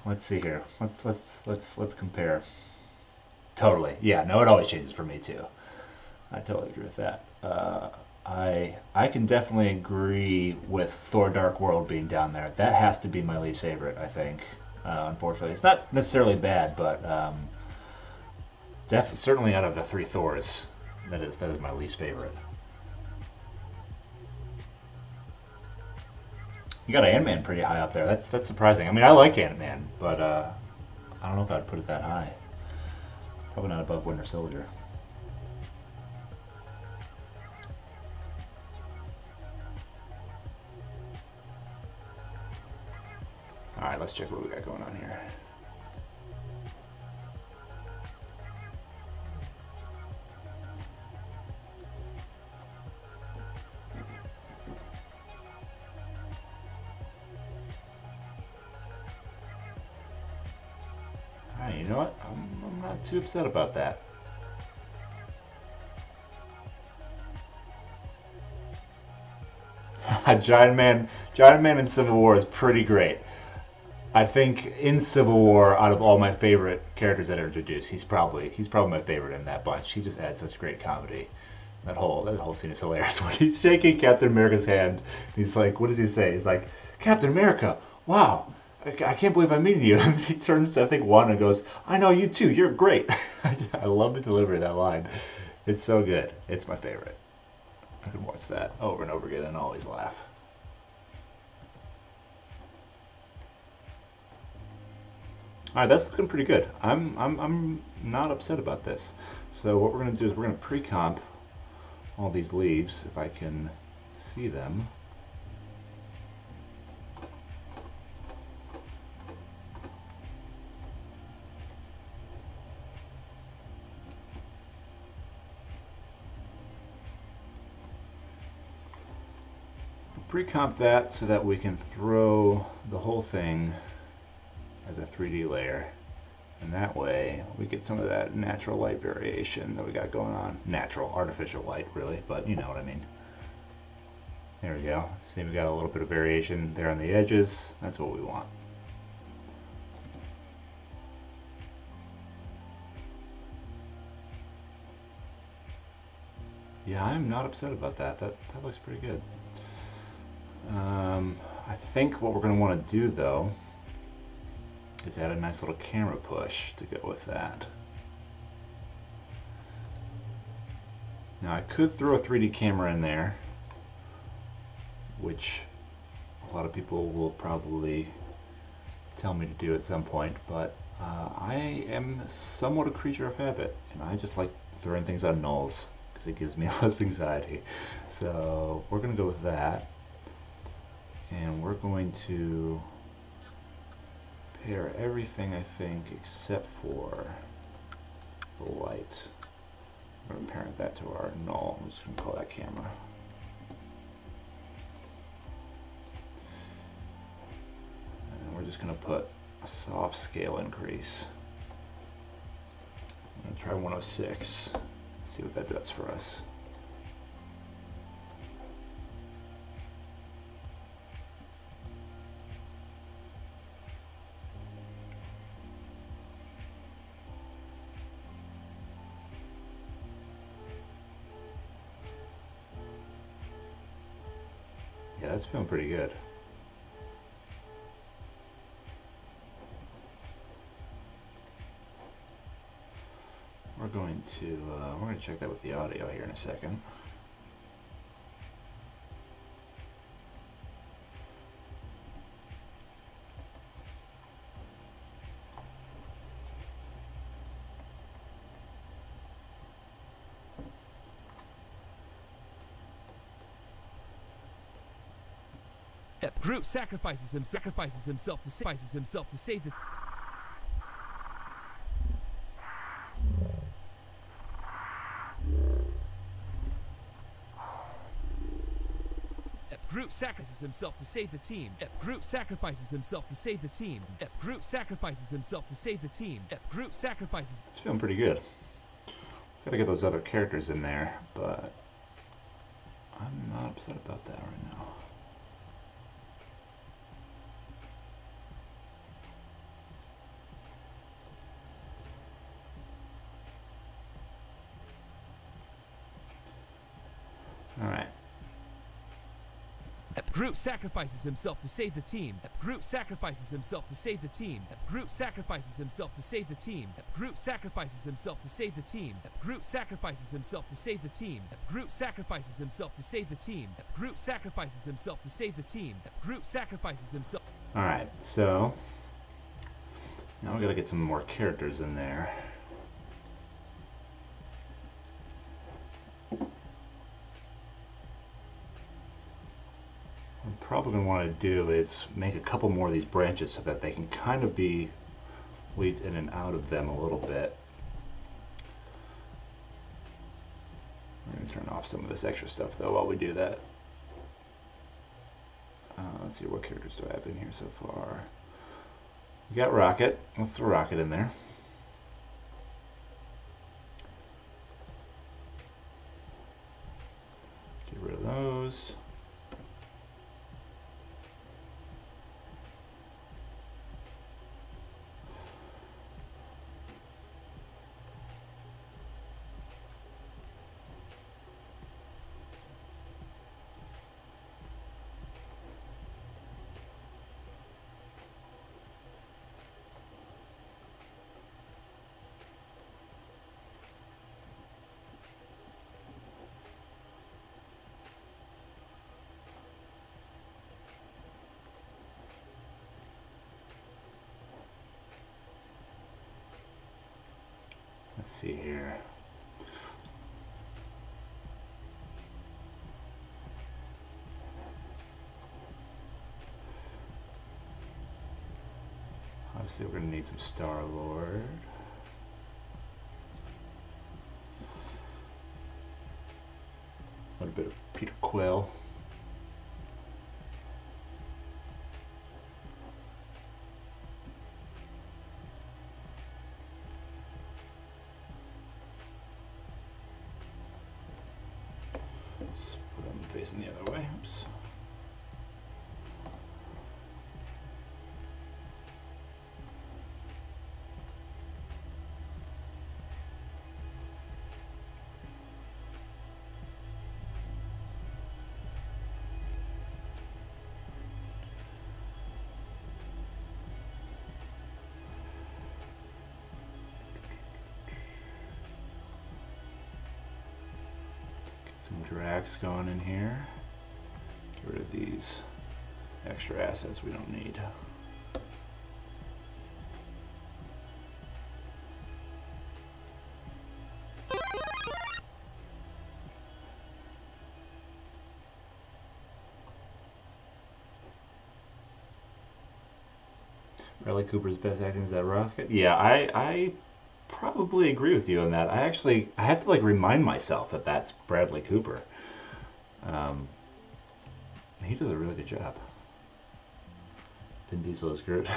Let's see here. Let's compare. Totally. Yeah. No, it always changes for me too. I totally agree with that. I can definitely agree with Thor: Dark World being down there. That has to be my least favorite, I think. Unfortunately, it's not necessarily bad, but certainly out of the three Thors, that is my least favorite. You got Ant-Man pretty high up there. That's surprising. I mean, I like Ant-Man, but I don't know if I'd put it that high. Probably not above Winter Soldier. All right, let's check what we got going on here. All right, you know what? I'm not too upset about that. Giant Man in Civil War is pretty great. I think in Civil War, out of all my favorite characters that are introduced, he's probably my favorite in that bunch. He just adds such great comedy. That whole scene is hilarious. When he's shaking Captain America's hand, he's like, what does he say? He's like, Captain America, wow, I can't believe I'm meeting you. And he turns to, I think, Wanda and goes, I know you too, you're great. I love the delivery of that line. It's so good. It's my favorite. I can watch that over and over again and always laugh. All right, that's looking pretty good. I'm not upset about this. So what we're going to do is we're going to pre-comp all these leaves if I can see them. Pre-comp that so that we can throw the whole thing as a 3D layer, and that way we get some of that natural light variation that we got going on. Natural, artificial light really, but you know what I mean. There we go. See, we got a little bit of variation there on the edges. That's what we want. Yeah, I'm not upset about that. That looks pretty good. I think what we're going to want to do though is add a nice little camera push to go with that. Now I could throw a 3D camera in there, which a lot of people will probably tell me to do at some point, but I am somewhat a creature of habit, and I just like throwing things on nulls because it gives me less anxiety. So we're going to go with that, and we're going to pair everything, I think, except for the light. We're going to parent that to our null. I'm just going to call that camera. And we're just going to put a soft scale increase. I'm going to try 106. See what that does for us. Yeah, that's feeling pretty good. We're going to check that with the audio here in a second. Groot sacrifices himself to save the. Groot sacrifices himself to save the team. Groot sacrifices himself to save the team. Groot sacrifices himself to save the team. Groot sacrifices. It's feeling pretty good. Gotta get those other characters in there, but I'm not upset about that right now. All right. Groot sacrifices himself to save the team. Groot sacrifices himself to save the team. Groot sacrifices himself to save the team. Groot sacrifices himself to save the team. Groot sacrifices himself to save the team. Groot sacrifices himself to save the team. Groot sacrifices himself to save the team. Groot sacrifices himself. All right, so now we gotta get some more characters in there. What I'm probably going to want to do is make a couple more of these branches so that they can kind of be weeds in and out of them a little bit. I'm going to turn off some of this extra stuff though while we do that. Let's see, what characters do I have in here so far? We got Rocket. Let's throw Rocket in there. Get rid of those. Let's see here. Obviously, we're going to need some Star-Lord. A little bit of Peter Quill. Facing the other way. Oops. Some Drax going in here. Get rid of these extra assets we don't need. Bradley Cooper's best acting is that Rocket? Yeah, I probably agree with you on that. I have to like remind myself that that's Bradley Cooper. He does a really good job. Vin Diesel is Groot.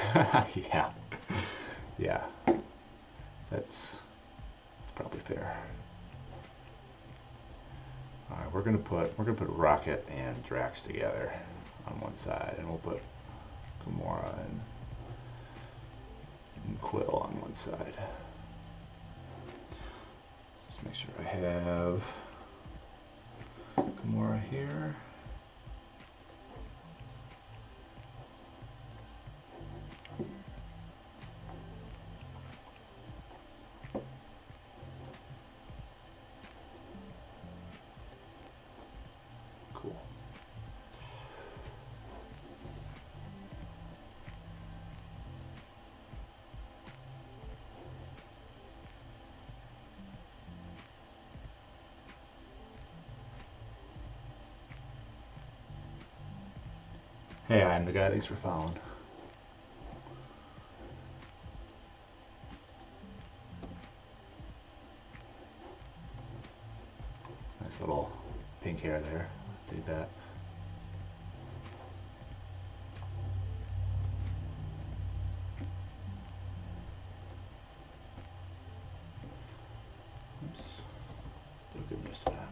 Yeah, yeah, that's probably fair. All right, we're gonna put Rocket and Drax together on one side, and we'll put Gamora and Quill on one side. Just make sure I have Gamora here. Cool. Hey, I'm the guy. Thanks for following. Nice little pink hair there. Do that. Oops. Still getting used to that.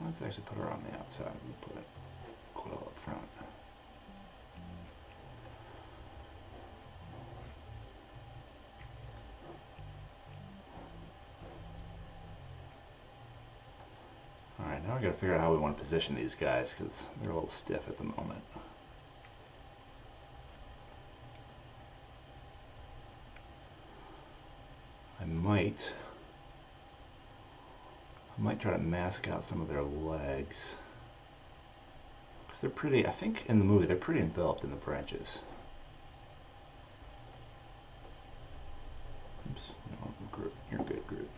Let's actually put her on the outside. We'll put Quill up front. Alright, now we gotta figure out how we want to position these guys because they're a little stiff at the moment. I might try to mask out some of their legs. Because they're pretty, I think in the movie, they're pretty enveloped in the branches. Oops, no, Groot, you're good, Groot.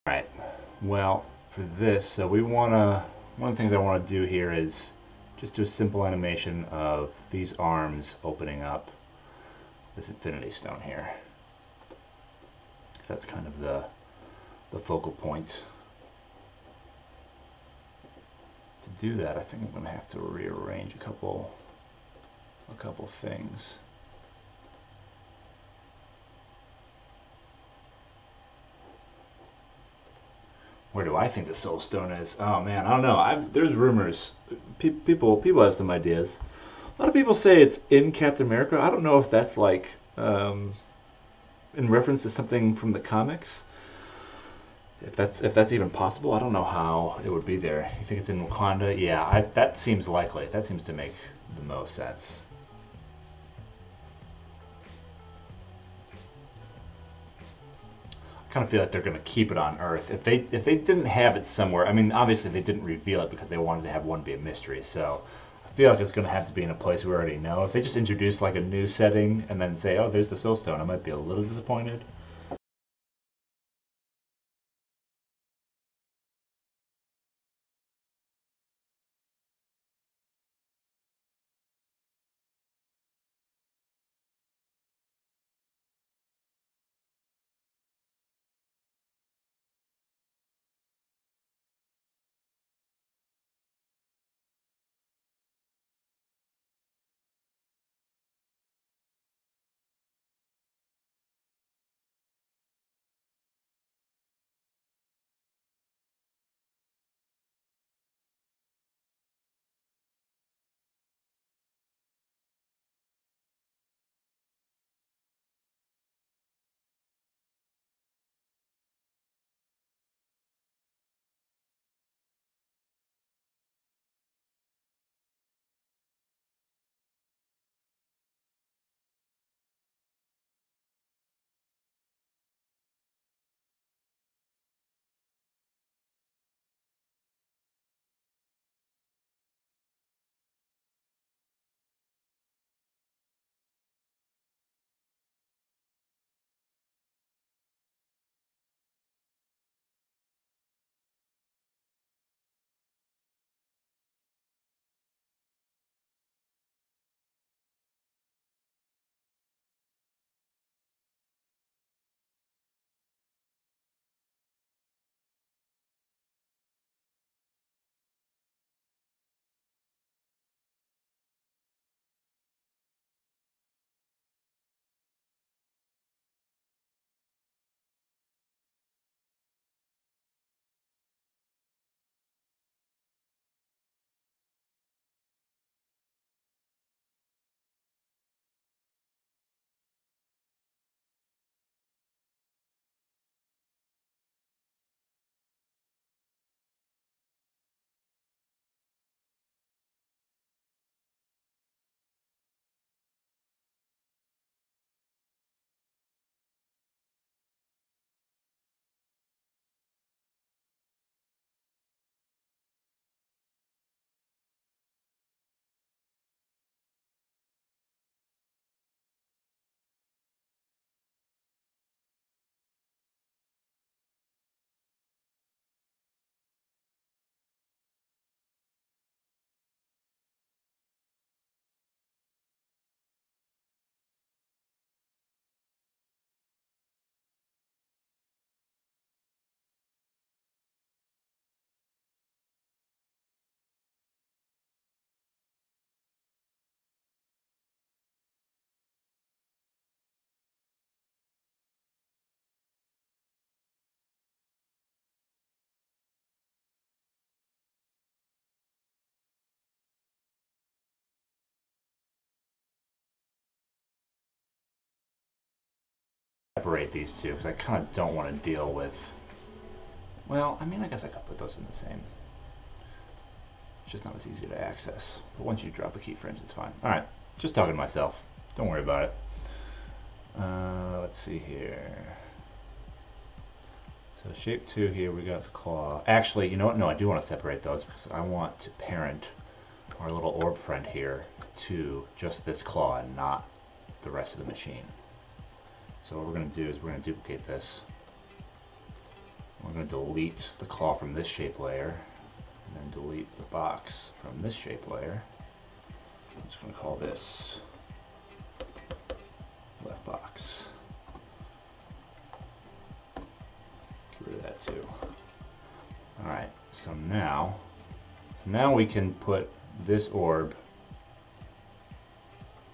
Alright, well, for this, so one of the things I want to do here is just do a simple animation of these arms opening up this Infinity Stone here. That's kind of the focal point. To do that, I think I'm going to have to rearrange a couple things. Where do I think the Soul Stone is? Oh man, I don't know. There's rumors. People have some ideas. A lot of people say it's in Captain America. I don't know if that's like in reference to something from the comics. If that's even possible, I don't know how it would be there. You think it's in Wakanda? Yeah, that seems likely. That seems to make the most sense. kind of feel like they're going to keep it on Earth. If they didn't have it somewhere, I mean, obviously they didn't reveal it because they wanted to have one be a mystery. So I feel like it's going to have to be in a place we already know. If they just introduce like a new setting and then say, oh, there's the Soul Stone, I might be a little disappointed. Separate these two because I kind of don't want to deal with, well, I mean, I guess I could put those in the same. It's just not as easy to access. But once you drop the keyframes, it's fine. All right, just talking to myself. Don't worry about it. Let's see here. So shape 2 here, we got the claw. Actually, you know what? No, I do want to separate those because I want to parent our little orb friend here to just this claw and not the rest of the machine. So what we're going to do is we're going to duplicate this. We're going to delete the claw from this shape layer, and then delete the box from this shape layer. I'm just going to call this left box. Get rid of that too. Alright, so now we can put this orb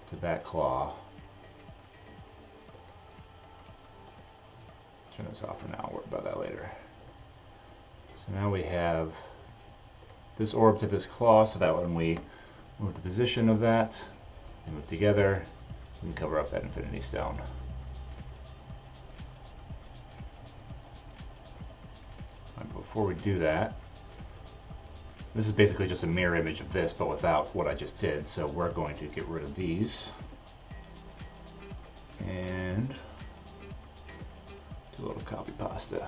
to that claw. Turn this off for now, I'll worry about that later. So now we have this orb to this claw, so that when we move the position of that, they move together, we can cover up that infinity stone. And before we do that, this is basically just a mirror image of this, but without what I just did, so we're going to get rid of these. And do a little copy pasta.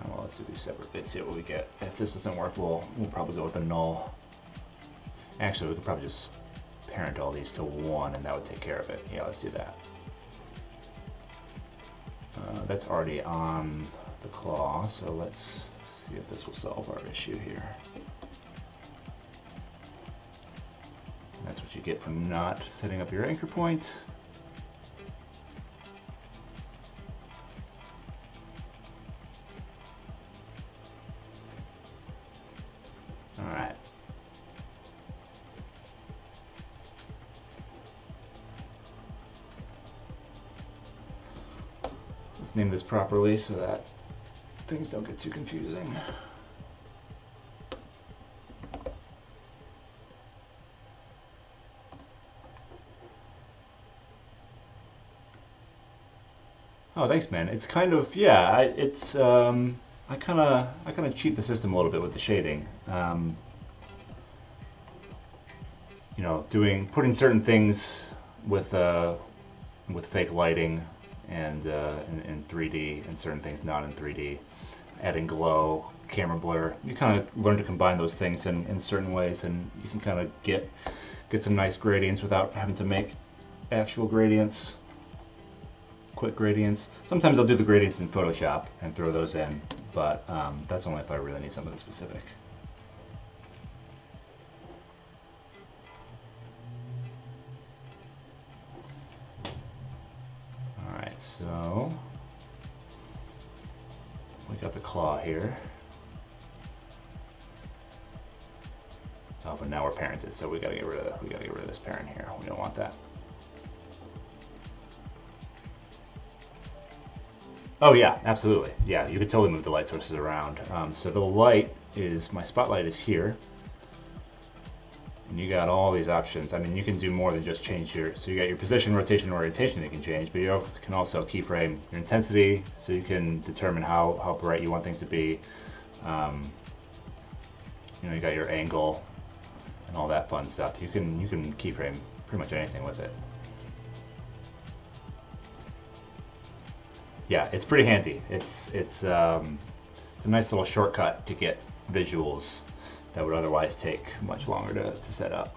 Well, let's do these separate bits, see what we get. If this doesn't work, we'll probably go with a null. Actually, we could probably just parent all these to 1 and that would take care of it. Yeah, let's do that. That's already on the claw, so let's see if this will solve our issue here. And that's what you get for not setting up your anchor point. All right. Let's name this properly so that things don't get too confusing. Oh, thanks, man. It's kind of, yeah, I kind of cheat the system a little bit with the shading. You know, putting certain things with fake lighting and in 3D and certain things not in 3D, adding glow, camera blur. You kind of learn to combine those things in certain ways, and you can kind of get some nice gradients without having to make actual gradients. Quick gradients. Sometimes I'll do the gradients in Photoshop and throw those in, but that's only if I really need something specific. Alright, so we got the claw here. Oh, but now we're parented, so we gotta get rid of this parent here. We don't want that. Oh yeah, absolutely. Yeah, you could totally move the light sources around. So the light is, my spotlight is here. And you got all these options. I mean, you can do more than just change so you got your position, rotation, and orientation that you can change, but you can also keyframe your intensity, so you can determine how bright you want things to be. You know, you got your angle and all that fun stuff. You can keyframe pretty much anything with it. Yeah, it's pretty handy. It's a nice little shortcut to get visuals that would otherwise take much longer to set up.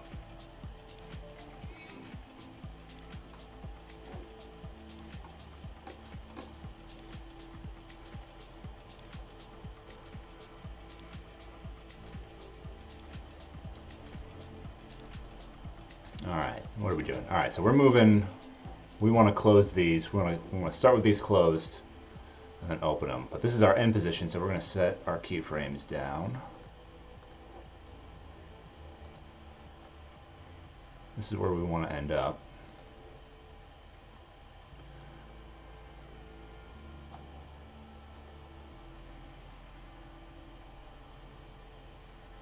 All right, what are we doing? All right, so we're moving. We want to close these. We want to start with these closed and then open them. But this is our end position, so we're going to set our keyframes down. This is where we want to end up.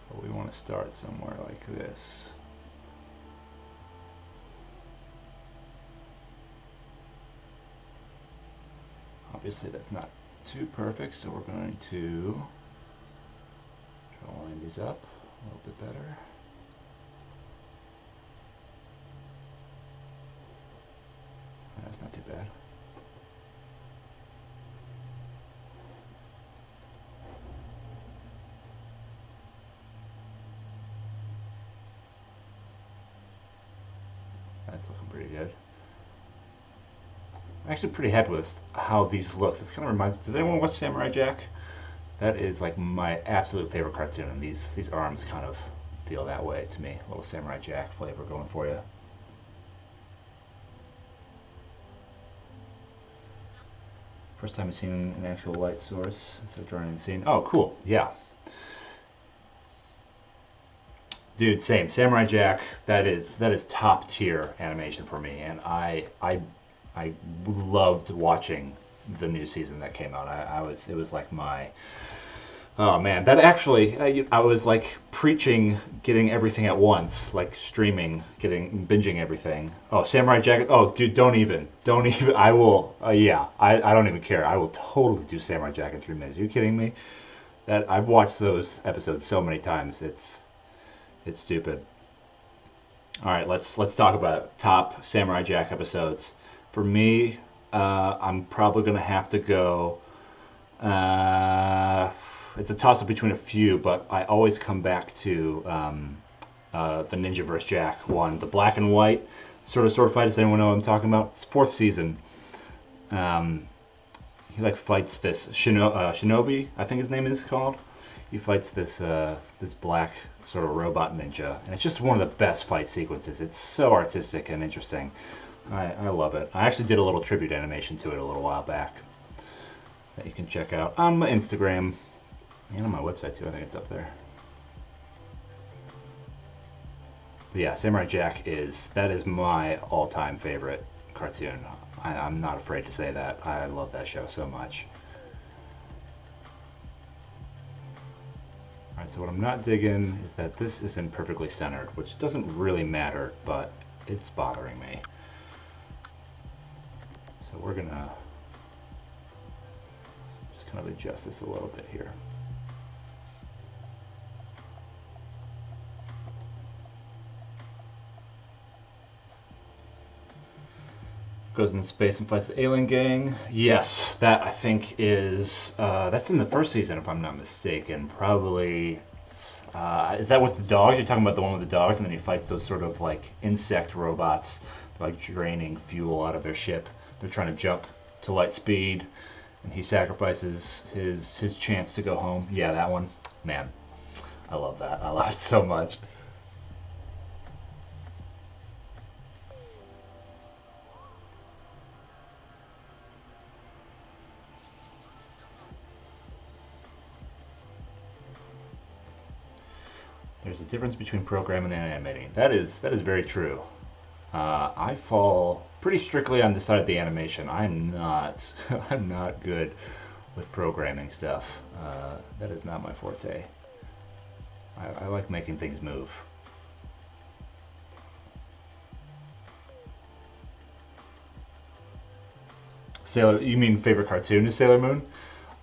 But we want to start somewhere like this. Obviously that's not too perfect, so we're going to try to line these up a little bit better. That's not too bad. That's looking pretty good. I'm actually pretty happy with how these look. This kind of reminds me, does anyone watch Samurai Jack? That is like my absolute favorite cartoon, and these arms kind of feel that way to me. A little Samurai Jack flavor going for you. First time I've seen an actual light source instead of drawing in the scene. Oh, cool. Yeah. Dude, same. Samurai Jack, that is top tier animation for me, and I loved watching the new season that came out. It was like my, oh man, that actually, I was like preaching getting everything at once, like streaming, binging everything. Oh, Samurai Jack, oh dude, don't even, I will, yeah, I don't even care. I will totally do Samurai Jack in 3 minutes. Are you kidding me? That I've watched those episodes so many times. It's stupid. All right, let's talk about top Samurai Jack episodes. For me, I'm probably gonna have to go. It's a toss up between a few, but I always come back to the Ninja vs. Jack one, the black and white sort of sword fight. Does anyone know what I'm talking about? It's 4th season. He like fights this Shinobi, I think his name is called. He fights this this black sort of robot ninja, and it's just one of the best fight sequences. It's so artistic and interesting. I love it. I actually did a little tribute animation to it a little while back that you can check out on my Instagram and on my website too. I think it's up there. But yeah, Samurai Jack is my all-time favorite cartoon. I'm not afraid to say that. I love that show so much. Alright, so what I'm not digging is that this isn't perfectly centered, which doesn't really matter, but it's bothering me. So we're gonna just kind of adjust this a little bit here. Goes into space and fights the alien gang. Yes, that I think is that's in the 1st season if I'm not mistaken. Probably is that with the dogs? You're talking about the one with the dogs, and then he fights those sort of like insect robots, like draining fuel out of their ship. They're trying to jump to light speed, and he sacrifices his chance to go home. Yeah, that one. Man, I love that. I love it so much. There's a difference between programming and animating. That is very true. I fall pretty strictly on the side of the animation. I'm not I'm not good with programming stuff. That is not my forte. I like making things move. You mean favorite cartoon is Sailor Moon?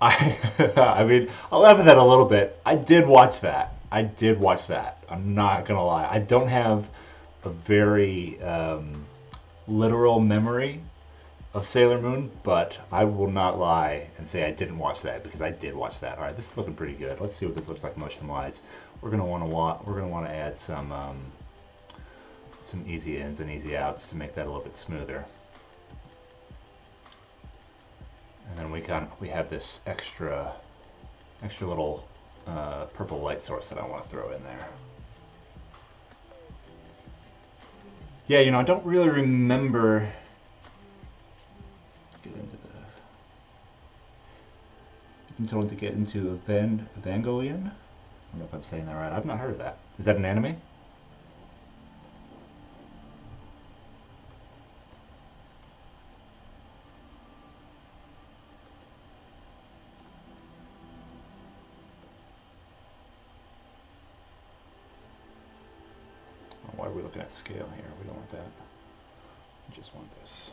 I mean, I'll laugh at that a little bit. I did watch that. I'm not gonna lie. I don't have a very literal memory of Sailor Moon, but I will not lie and say I didn't watch that, because I did watch that. All right, this is looking pretty good. Let's see what this looks like motion-wise. We're gonna want to add some easy ins and easy outs to make that a little bit smoother. And then we have this extra little purple light source that I want to throw in there. Yeah, you know, I don't really remember. Been told to get into Evangelion. I don't know if I'm saying that right. I've not heard of that. Is that an anime? Why are we looking at scale here? We don't want that. We just want this.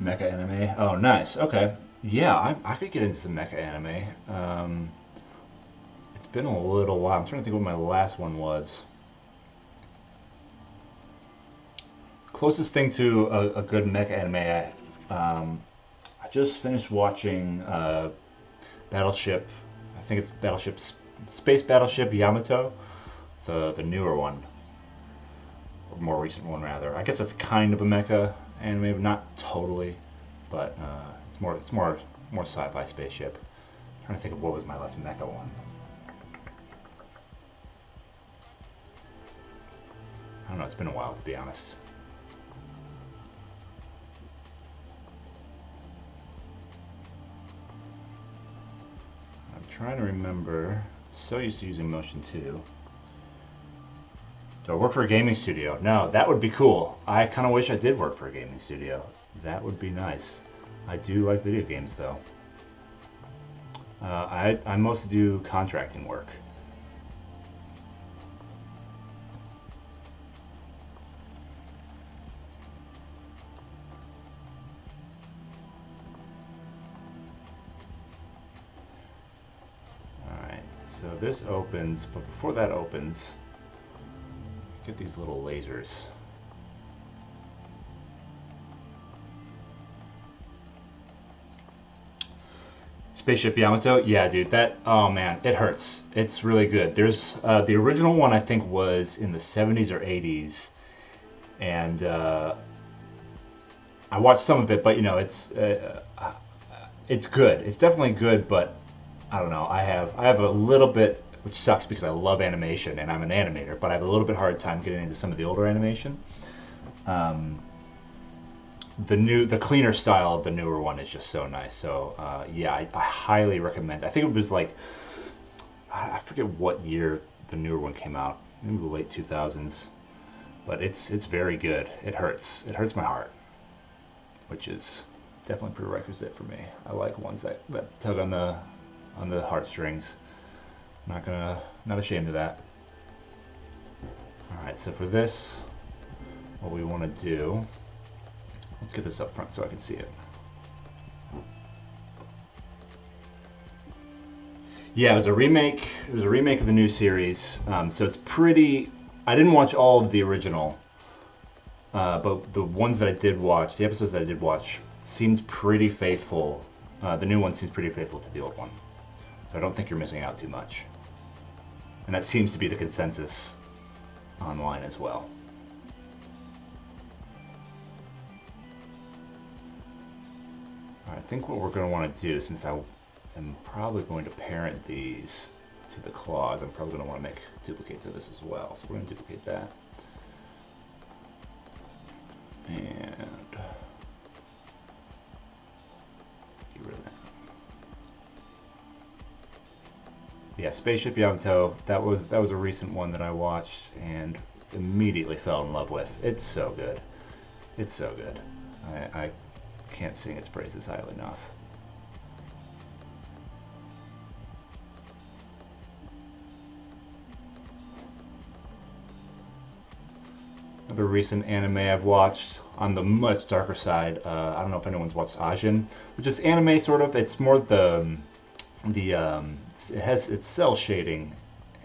Mecha anime. Oh, nice. Okay. Yeah, I could get into some mecha anime. It's been a little while. I'm trying to think what my last one was. Closest thing to a good mecha anime, I just finished watching Battleship. I think it's Space Battleship Yamato, the newer one, or more recent one rather. I guess that's kind of a mecha anime, but not totally. But it's more sci-fi spaceship. I'm trying to think of what was my last mecha one. I don't know. It's been a while, to be honest. Trying to remember. So used to using Motion 2. Do I work for a gaming studio? No, that would be cool. I kind of wish I did work for a gaming studio. That would be nice. I do like video games though. I mostly do contracting work. Alright, so this opens, but before that opens, get these little lasers. Spaceship Yamato, yeah, dude, that, oh man, it hurts. It's really good. There's, the original one I think was in the 70s or 80s, and I watched some of it, but you know, it's good. It's definitely good, but I don't know. I have a little bit, which sucks because I love animation and I'm an animator, but I have a little bit hard time getting into some of the older animation. The cleaner style of the newer one is just so nice. So yeah, I highly recommend. I think it was like, I forget what year the newer one came out, maybe the late 2000s, but it's very good. It hurts my heart, which is definitely a prerequisite for me. I like ones that tug on the heartstrings. Not ashamed of that. All right, so for this, what we want to do, let's get this up front so I can see it. Yeah, it was a remake. It was a remake of the new series. So it's pretty. I didn't watch all of the original, but the ones that I did watch, the episodes that I did watch, seemed pretty faithful. The new one seems pretty faithful to the old one. So I don't think you're missing out too much. And that seems to be the consensus online as well. I think what we're going to want to do, since I am probably going to parent these to the claws, I'm probably going to want to make duplicates of this as well. So we're going to duplicate that. And get rid of that. Yeah, Spaceship Yamato, that was a recent one that I watched and immediately fell in love with. It's so good. It's so good. I can't sing its praises highly enough. Another recent anime I've watched on the much darker side, I don't know if anyone's watched Ajin, which is anime sort of. It's more it's cell shading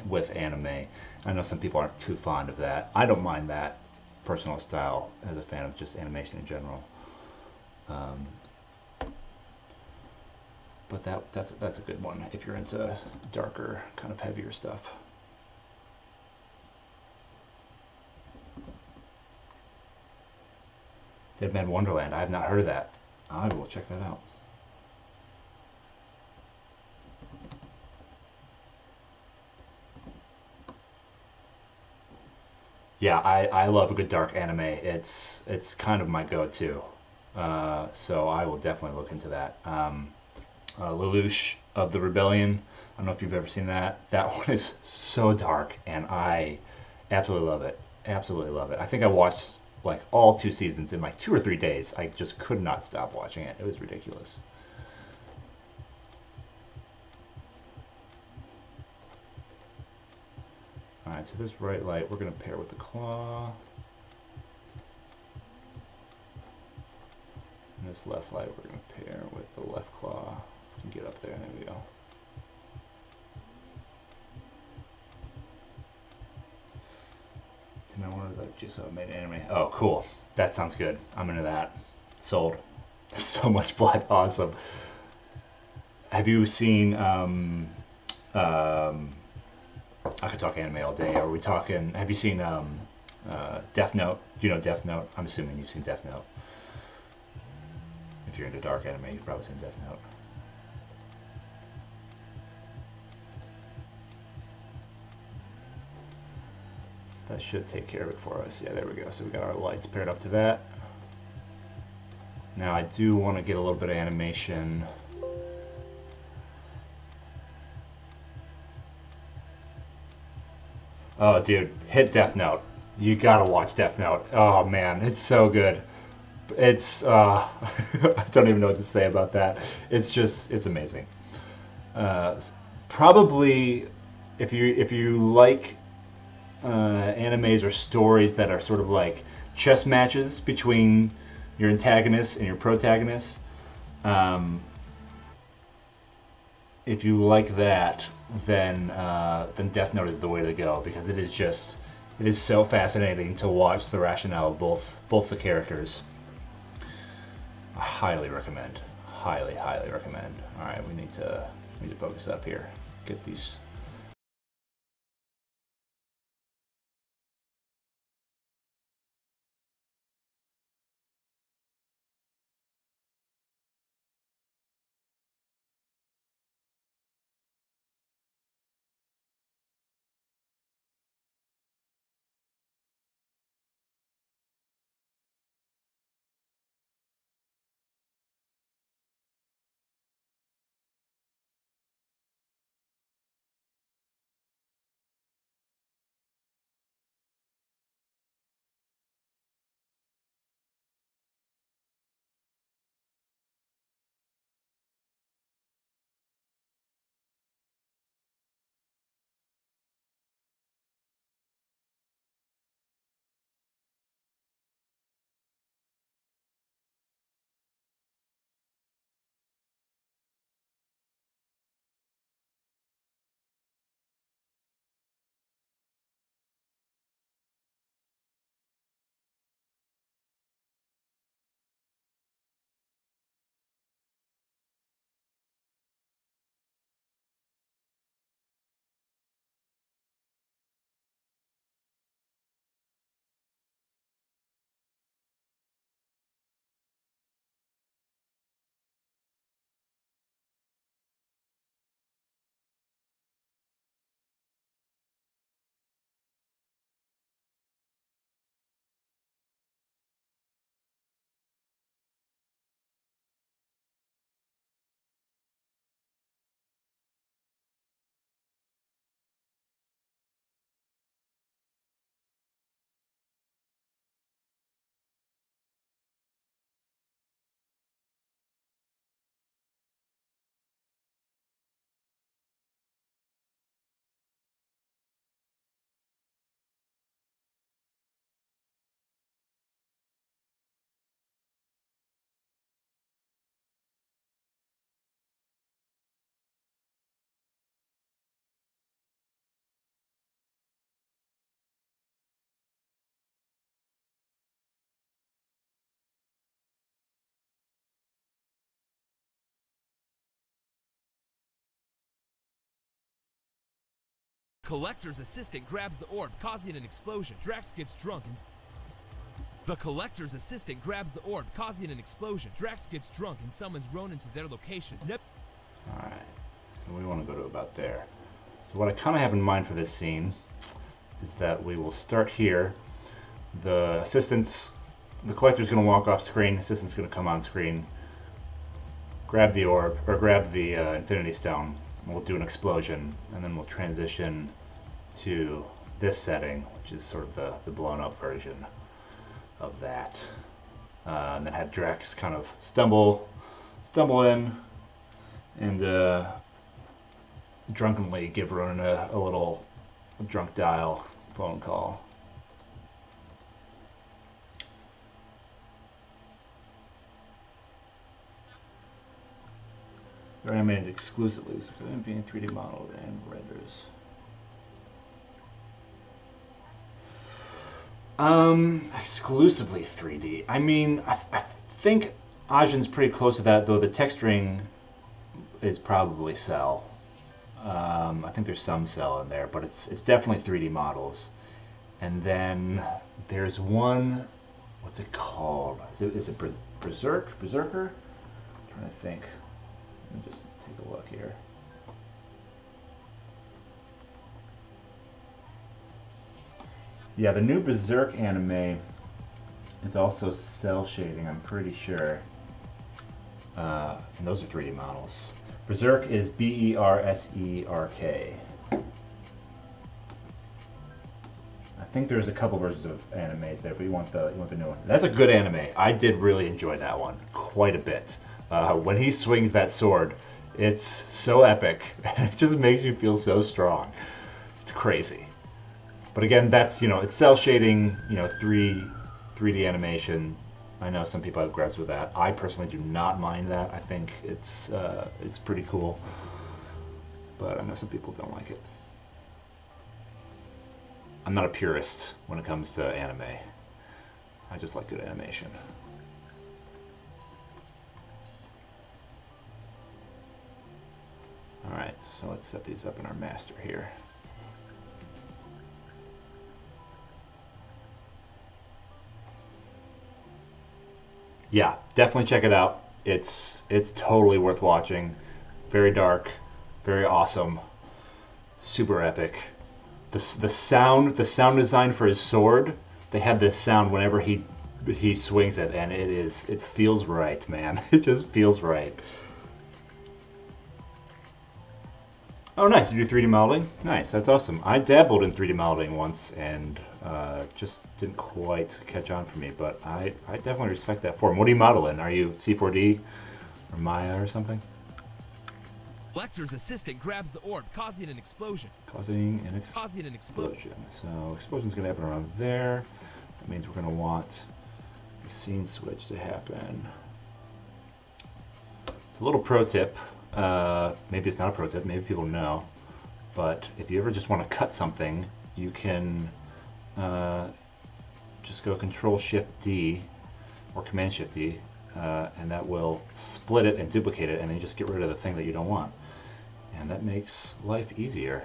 with anime. I know some people aren't too fond of that. I don't mind that personal style as a fan of just animation in general. But that's a good one if you're into darker, kind of heavier stuff. Dead Man Wonderland. I have not heard of that. I will check that out. Yeah, I love a good dark anime. It's kind of my go-to. So I will definitely look into that. Lelouch of the Rebellion. I don't know if you've ever seen that. That one is so dark, and I absolutely love it. Absolutely love it. I think I watched like all 2 seasons in like 2 or 3 days. I just could not stop watching it. It was ridiculous. Alright, so this right light we're going to pair with the claw. And this left light we're going to pair with the left claw. We can get up there, there we go. And I wanted to just made anime. Oh, cool. That sounds good. I'm into that. Sold. So much blood. Awesome. Have you seen I could talk anime all day. Are we talking? Have you seen Death Note? Do you know Death Note? I'm assuming you've seen Death Note. If you're into dark anime, you've probably seen Death Note. That should take care of it for us. Yeah, there we go. So we got our lights paired up to that. Now I do want to get a little bit of animation. Oh, dude, hit Death Note. You gotta watch Death Note. Oh man, it's so good. It's I don't even know what to say about that. It's just, it's amazing. Probably, if you like animes or stories that are sort of like chess matches between your antagonist and your protagonist, if you like that, then Death Note is the way to go, because it is so fascinating to watch the rationale of both the characters. I highly recommend. Highly recommend. All right, we need to focus up here. Get these. Collector's assistant grabs the orb, causing an explosion. Drax gets drunk and... The Collector's assistant grabs the orb, causing an explosion. Drax gets drunk and summons Ronin to their location. Alright, so we want to go to about there. So what I kind of have in mind for this scene is that we will start here. The Collector's going to walk off screen, assistant's going to come on screen, grab the orb, or grab the Infinity Stone. We'll do an explosion, and then we'll transition to this setting, which is sort of the blown up version of that. And then have Drax kind of stumble in and drunkenly give Ronan a little drunk dial phone call. They're animated exclusively, so could being 3D modeled and renders. Exclusively 3D. I mean, I think Ajin's pretty close to that, though the texturing is probably cell. I think there's some cell in there, but it's definitely 3D models. And then there's one, what's it called? Is it Berserker? I'm trying to think. Let me just take a look here. Yeah, the new Berserk anime is also cell shading, I'm pretty sure. And those are 3D models. Berserk is B-E-R-S-E-R-K. I think there's a couple versions of animes there, but you want the new one. That's a good anime. I did really enjoy that one quite a bit. When he swings that sword, It's so epic. It just makes you feel so strong. It's crazy. But again, that's, you know, it's cell shading, you know, 3D animation. I know some people have gripes with that. I personally do not mind that. I think it's pretty cool. But I know some people don't like it. I'm not a purist when it comes to anime. I just like good animation. Alright, so let's set these up in our master here. Yeah, definitely check it out. It's totally worth watching. Very dark, very awesome, super epic. The sound design for his sword, they have this sound whenever he swings it, and it feels right, man. It just feels right. Oh, nice. You do 3D modeling? Nice. That's awesome. I dabbled in 3D modeling once, and just didn't quite catch on for me, but I definitely respect that form. What do you model in? Are you C4D or Maya or something? Lecter's assistant grabs the orb, causing an explosion. Causing an explosion. So explosion's going to happen around there. That means we're going to want the scene switch to happen. It's a little pro tip. Maybe it's not a pro tip, maybe people know, but if you ever just want to cut something, you can just go Control-Shift-D or Command-Shift-D, and that will split it and duplicate it, and then you just get rid of the thing that you don't want. And that makes life easier.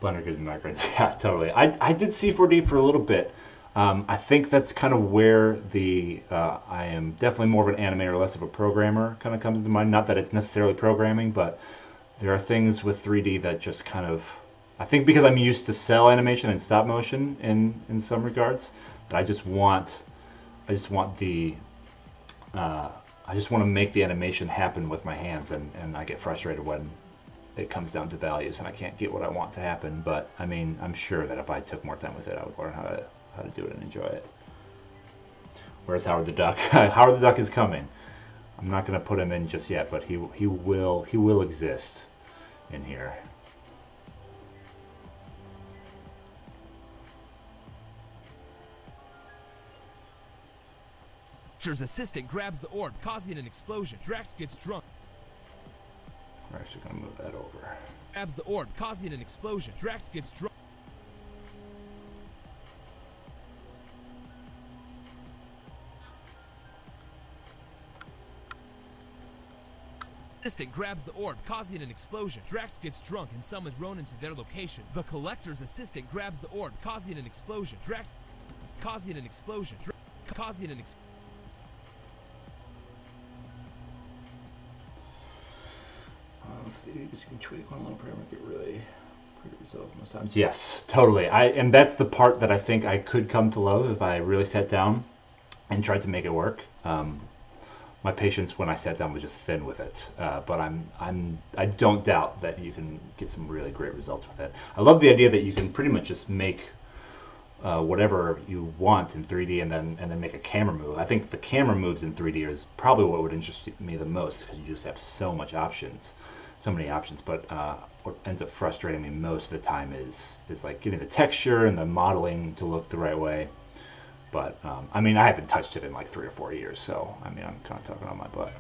Blender gives me migraines. Yeah, totally. I did C4D for a little bit. I think that's kind of where the I am definitely more of an animator, less of a programmer kind of comes into mind. Not that it's necessarily programming, but there are things with 3D that just kind of, I think because I'm used to cell animation and stop motion in some regards, that I just want to make the animation happen with my hands, and I get frustrated when it comes down to values and I can't get what I want to happen. But I mean, I'm sure that if I took more time with it, I would learn how to do it and enjoy it. Where's Howard the Duck? Howard the Duck is coming. I'm not going to put him in just yet, but he will exist in here. Lecter's assistant grabs the orb, causing an explosion. Drax gets drunk. We're actually going to move that over. Grabs the orb, causing an explosion. Drax gets drunk. Assistant grabs the orb, causing an explosion. Drax gets drunk and summons Ronin to their location. The collector's assistant grabs the orb, causing an explosion. Drax causing an explosion. Causing an explosion. You can tweak one little parameter, get really pretty results most times. Yes, totally. And that's the part that I think I could come to love if I really sat down and tried to make it work. My patience when I sat down was just thin with it, but I don't doubt that you can get some really great results with it. I love the idea that you can pretty much just make whatever you want in 3D and then make a camera move. I think the camera moves in 3D is probably what would interest me the most, because you just have so many options. But what ends up frustrating me most of the time is like getting the texture and the modeling to look the right way. But I mean, I haven't touched it in like 3 or 4 years, so I mean, I'm kind of talking on my butt.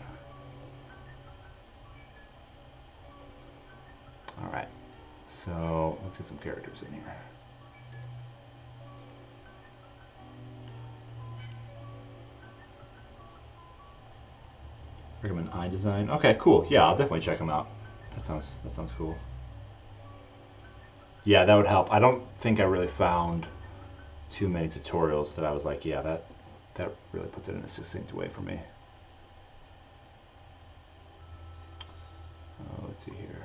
All right, so let's get some characters in here. Recommend eye design. Okay, cool. Yeah, I'll definitely check them out. That sounds cool. Yeah, that would help. I don't think I really found too many tutorials that I was like, yeah, that really puts it in a succinct way for me. Let's see here.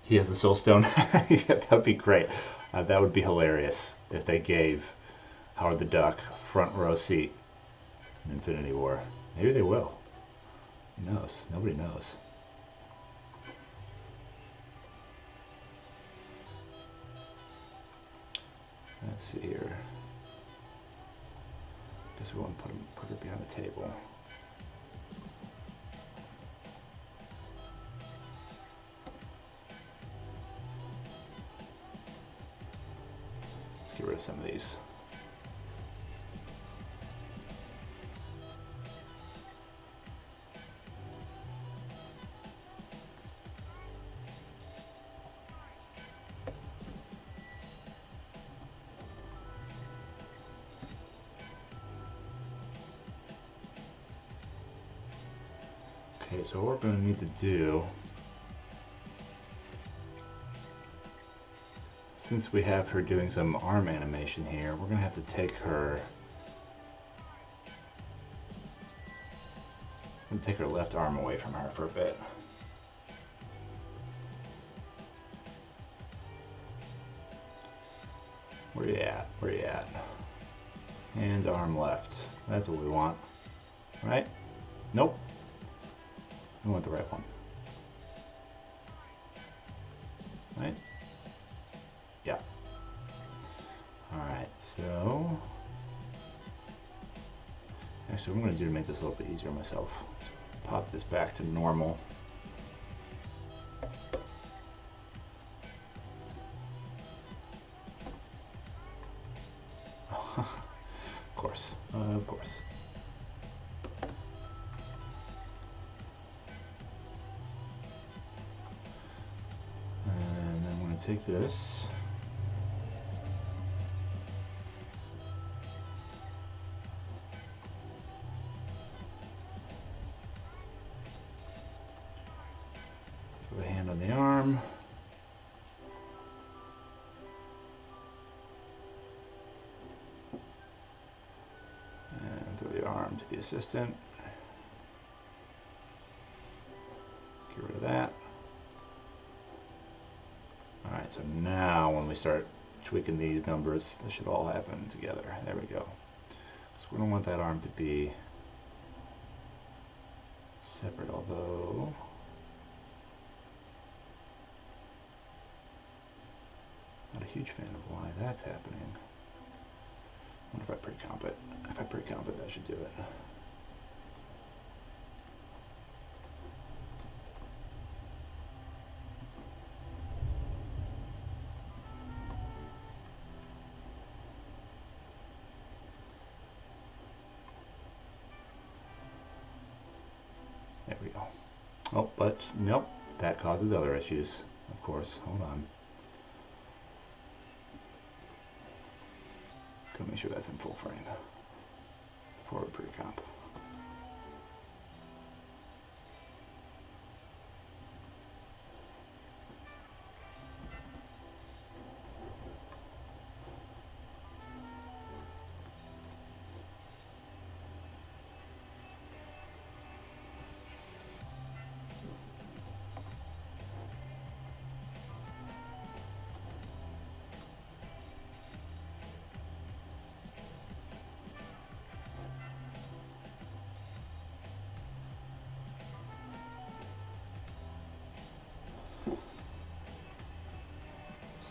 He has the soul stone. Yeah, that would be great. That would be hilarious if they gave Howard the Duck front row seat in Infinity War. Maybe they will. Who knows? Nobody knows. Let's see here. Guess we want to put her behind the table. Let's get rid of some of these. Okay, so what we're going to need to do, since we have her doing some arm animation here, we're going to have to take her, left arm away from her for a bit. Where you at? Where you at? And arm left. That's what we want, right? Nope. We want the right one. Right? Yeah. Alright, so actually what I'm going to do to make this a little bit easier myself, let's pop this back to normal. Of course, of course. And then I'm going to take this. Throw the hand on the arm. And throw the arm to the assistant. Get rid of that. Alright, so now when we start tweaking these numbers, this should all happen together. There we go. So we don't want that arm to be separate, although not a huge fan of why that's happening. I wonder if I pre-comp it. If I pre-comp it, that should do it. There we go. Oh, but nope, that causes other issues, of course. Hold on. Gotta make sure that's in full frame before we pre-comp.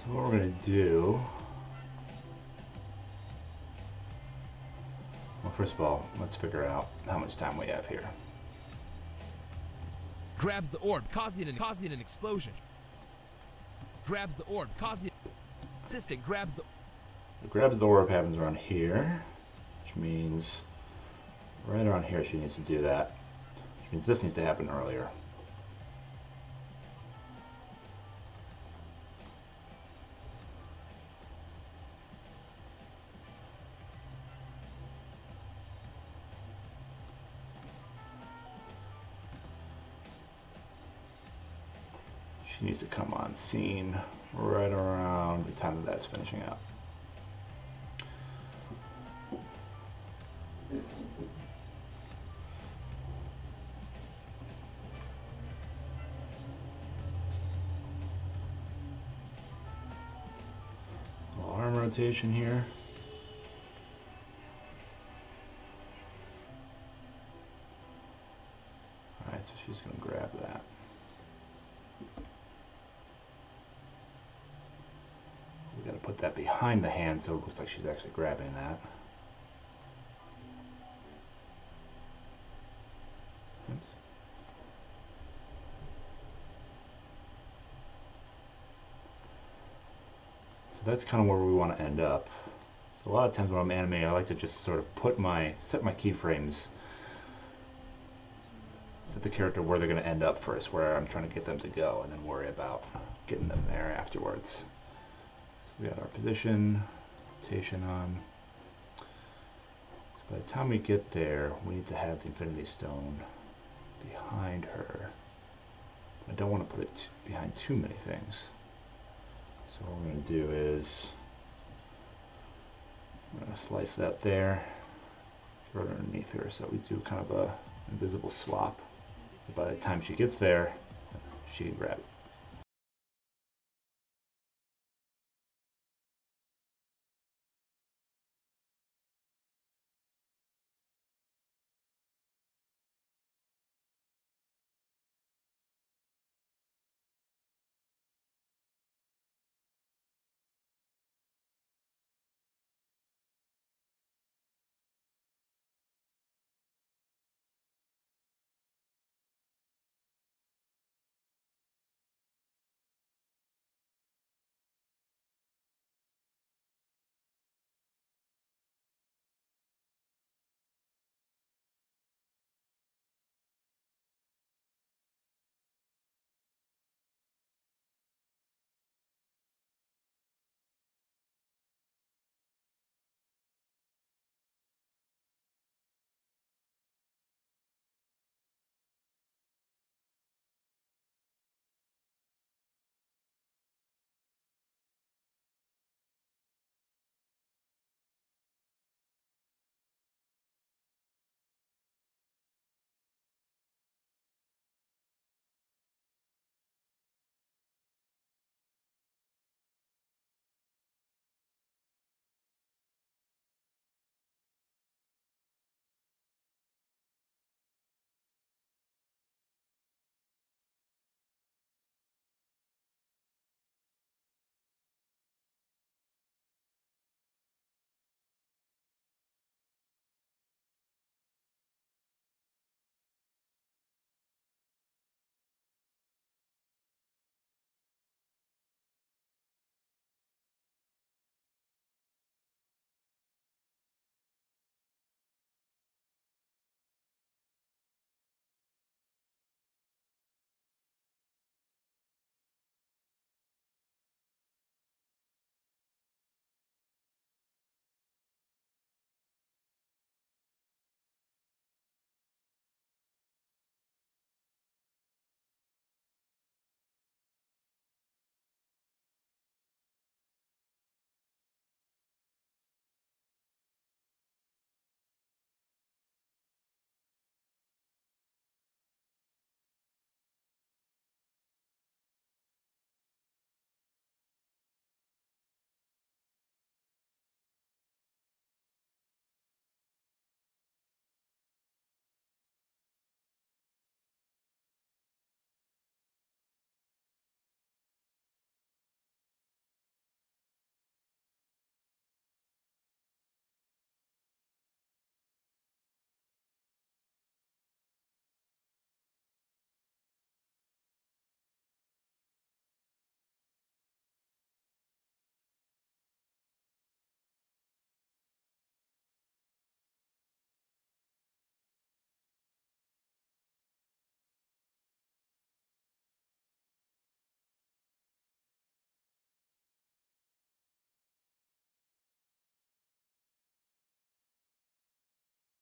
So what we're going to do, well, first of all, let's figure out how much time we have here. Grabs the orb, causing an explosion. Grabs the orb, causing assistant grabs the orb happens around here, which means right around here she needs to do that, which means this needs to happen earlier. She needs to come on scene right around the time that that's finishing up. Little arm rotation here. grab that. We got to put that behind the hand so it looks like she's actually grabbing that. Oops. So that's kind of where we want to end up. So a lot of times when I'm animating, I like to just sort of set my keyframes, set the character where they're going to end up first, where I'm trying to get them to go, and then worry about getting them there afterwards. So we got our position, rotation on. So by the time we get there, we need to have the Infinity Stone behind her. I don't want to put it behind too many things. So what we're going to do is I'm going to slice that there, throw it underneath her, so we do kind of a invisible swap. By the time she gets there, she can grab it.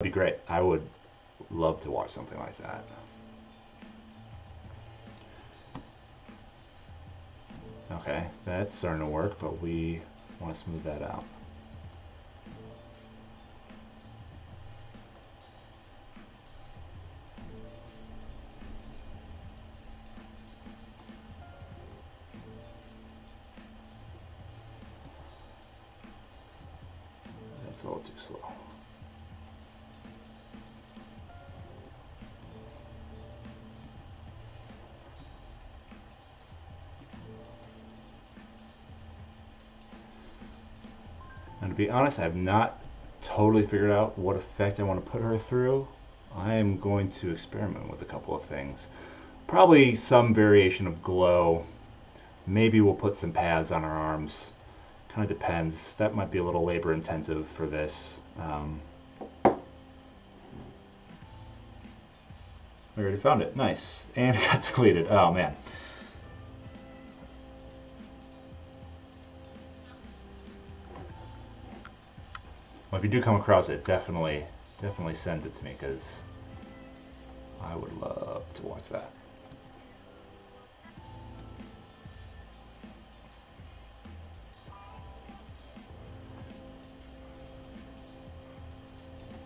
That'd be great. I would love to watch something like that. Okay, that's starting to work, but we want to smooth that out. That's a little too slow. And to be honest, I have not totally figured out what effect I want to put her through. I am going to experiment with a couple of things. Probably some variation of glow. Maybe we'll put some pads on her arms. Kind of depends. That might be a little labor intensive for this. I already found it. Nice. And it got deleted. Oh man. Well, if you do come across it, definitely send it to me, because I would love to watch that.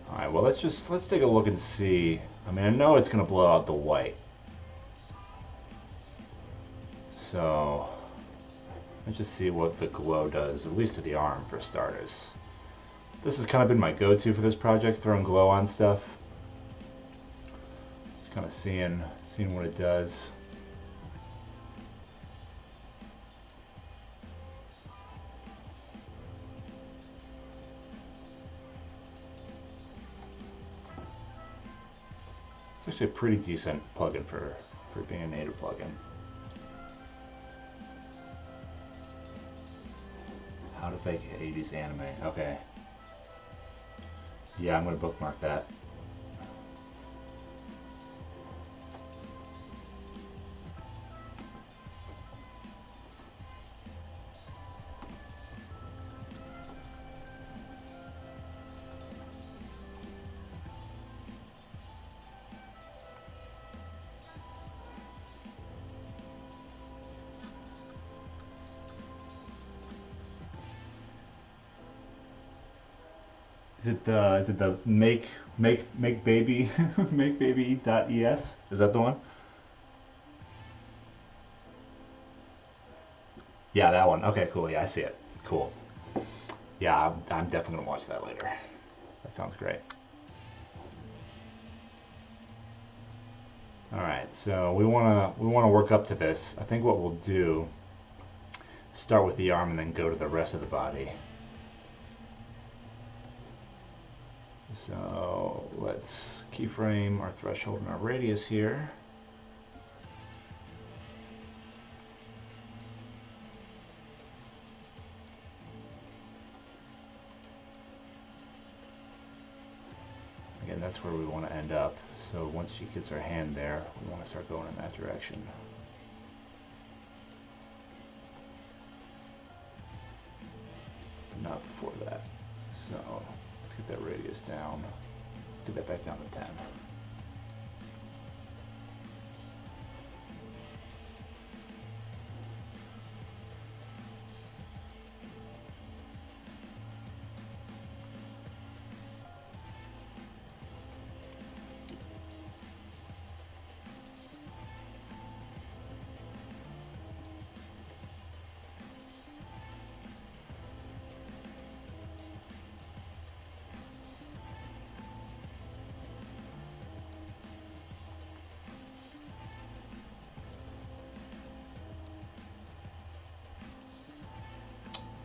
All right. Well, let's take a look and see. I mean, I know it's going to blow out the white. So let's just see what the glow does, at least to the arm for starters. This has kind of been my go-to for this project, throwing glow on stuff. Just kind of seeing what it does. It's actually a pretty decent plugin for being a native plugin. How to fake 80s anime. Okay. Yeah, I'm going to bookmark that. Is it the make baby makebaby.es? Is that the one? Yeah, that one. Okay, cool. Yeah, I see it. Cool. Yeah, I'm definitely gonna watch that later. That sounds great. All right, so we wanna work up to this. I think what we'll do, start with the arm and then go to the rest of the body. So let's keyframe our threshold and our radius here. Again, that's where we want to end up. So once she gets her hand there, we want to start going in that direction. But not before that. So let's get that radius down. Let's get that back down to 10.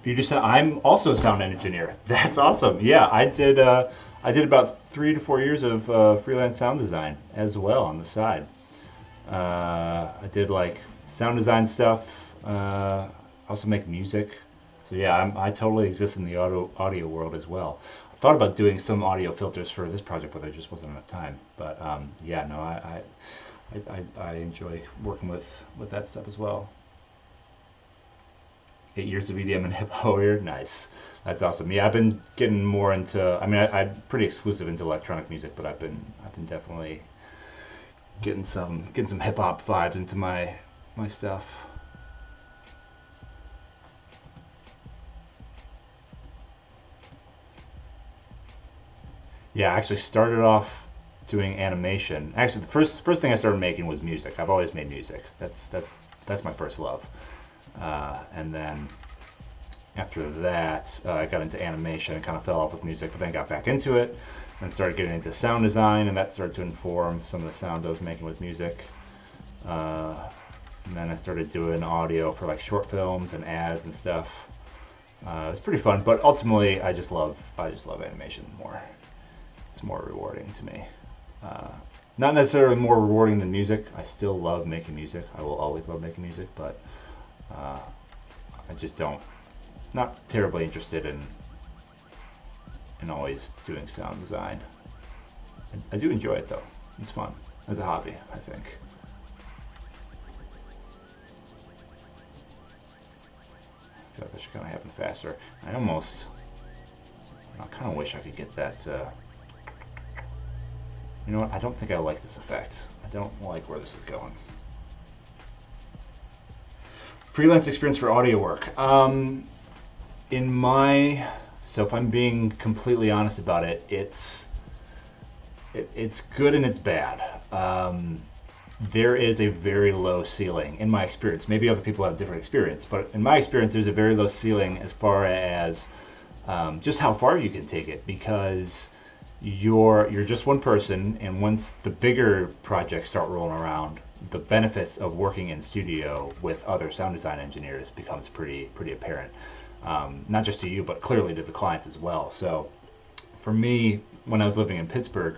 You just said I'm also a sound engineer. That's awesome. Yeah, I did about 3 to 4 years of freelance sound design as well on the side. I did like sound design stuff. Also make music. So yeah, I totally exist in the audio world as well. I thought about doing some audio filters for this project, but there just wasn't enough time. But yeah, no, I enjoy working with that stuff as well. 8 years of EDM and hip hop here. Nice. That's awesome. Yeah, I've been getting more into, I mean, I'm pretty exclusive into electronic music, but I've been definitely getting some hip hop vibes into my stuff. Yeah, I actually started off doing animation. Actually, the first thing I started making was music. I've always made music. That's my first love. And then after that, I got into animation and kind of fell off with music, but then got back into it and started getting into sound design, and that started to inform some of the sounds I was making with music. And then I started doing audio for like short films and ads and stuff. It's pretty fun, but ultimately I just love animation more. It's more rewarding to me. Not necessarily more rewarding than music. I still love making music. I will always love making music, but I just not terribly interested in always doing sound design. I do enjoy it though. It's fun as a hobby, I think. I feel like that should kind of happen faster. I kind of wish I could get that. You know what? I don't think I like this effect. I don't like where this is going. Freelance experience for audio work. So if I'm being completely honest about it, it's good and it's bad. There is a very low ceiling in my experience. Maybe other people have different experience, but in my experience, there's a very low ceiling as far as just how far you can take it, because you're just one person, and once the bigger projects start rolling around, the benefits of working in studio with other sound design engineers becomes pretty apparent. Not just to you, but clearly to the clients as well. So for me, when I was living in Pittsburgh,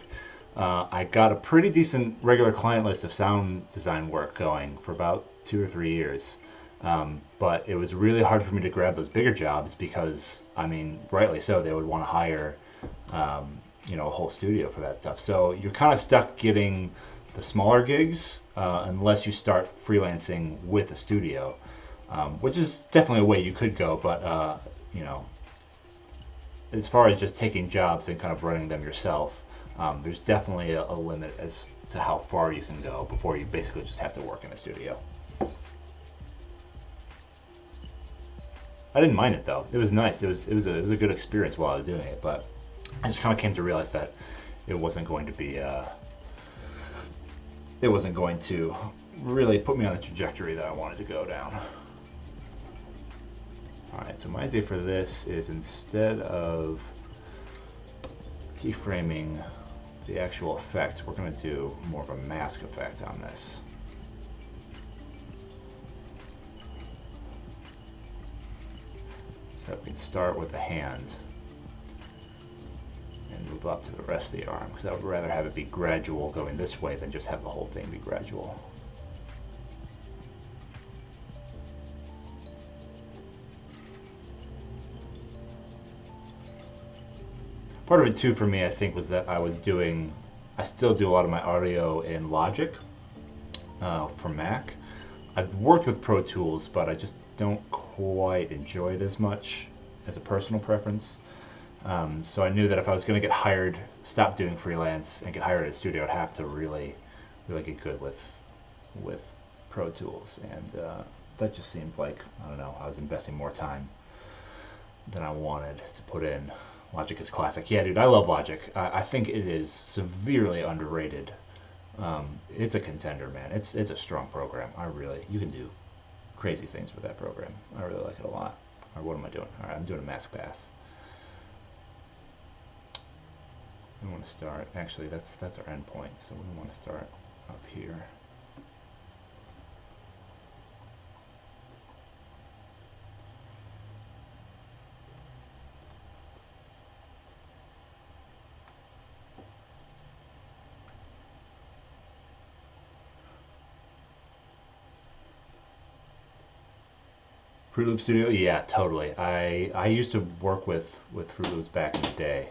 I got a pretty decent regular client list of sound design work going for about 2 or 3 years. But it was really hard for me to grab those bigger jobs because, I mean, rightly so, they would want to hire, you know, a whole studio for that stuff. So you're kind of stuck getting the smaller gigs unless you start freelancing with a studio. Which is definitely a way you could go, but you know, as far as just taking jobs and kind of running them yourself, there's definitely a limit as to how far you can go before you basically just have to work in a studio. I didn't mind it though; it was nice. It was a good experience while I was doing it, but I just kind of came to realize that it wasn't going to be it wasn't going to really put me on the trajectory that I wanted to go down. Alright, so my idea for this is, instead of keyframing the actual effect, we're going to do more of a mask effect on this. So we can start with the hand and move up to the rest of the arm, because I would rather have it be gradual going this way than just have the whole thing be gradual. Part of it too for me, I think, was that I still do a lot of my audio in Logic for Mac. I've worked with Pro Tools, but I just don't quite enjoy it as much as a personal preference. So I knew that if I was going to get hired, stop doing freelance, and get hired at a studio, I'd have to really get good with Pro Tools. And that just seemed like, I don't know, I was investing more time than I wanted to put in. Logic is classic. Yeah, dude, I love Logic. I think it is severely underrated. It's a contender, man. It's a strong program. You can do crazy things with that program. I really like it a lot. All right, what am I doing? All right, I'm doing a mask path. We want to start, actually, that's our endpoint, so we want to start up here. Fruit Loop Studio, yeah, totally. I used to work with Fruit Loops back in the day,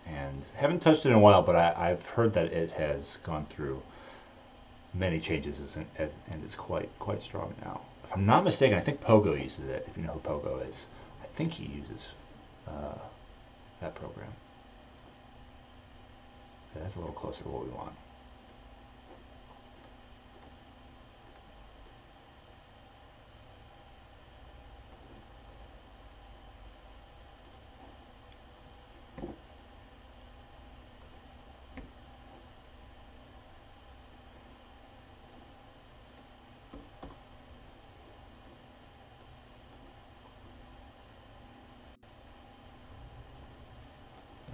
and haven't touched it in a while, but I've heard that it has gone through many changes and is quite strong now. If I'm not mistaken, I think Pogo uses it. If you know who Pogo is, I think he uses that program. Yeah, that's a little closer to what we want.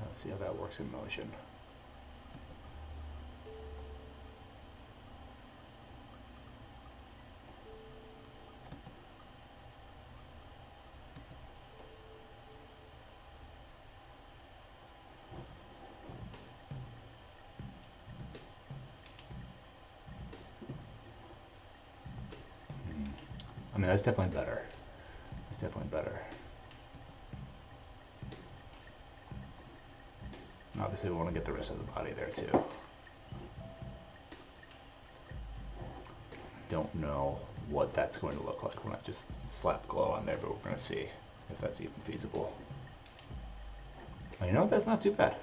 Let's see how that works in motion. I mean, that's definitely better. It's definitely better. Obviously, we want to get the rest of the body there too. Don't know what that's going to look like when I just slap glow on there, but we're going to see if that's even feasible. Oh, you know what? That's not too bad.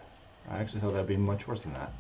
I actually thought that'd be much worse than that.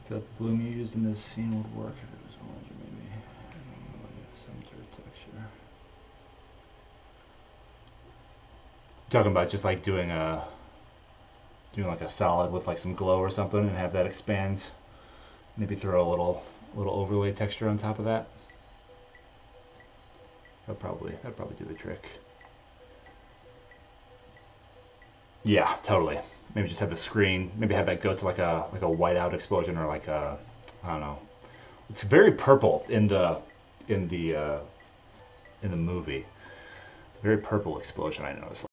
I feel like the bloom you used in this scene would work if it was orange, or maybe, I don't know, some dirt texture. Talking about just like doing like a solid with like some glow or something and have that expand. Maybe throw a little overlay texture on top of that. That'd probably do the trick. Yeah, totally. Maybe just have the screen. Maybe have that go to like a whiteout explosion or like a, I don't know. It's very purple in the movie. It's a very purple explosion, I noticed.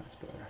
That's better.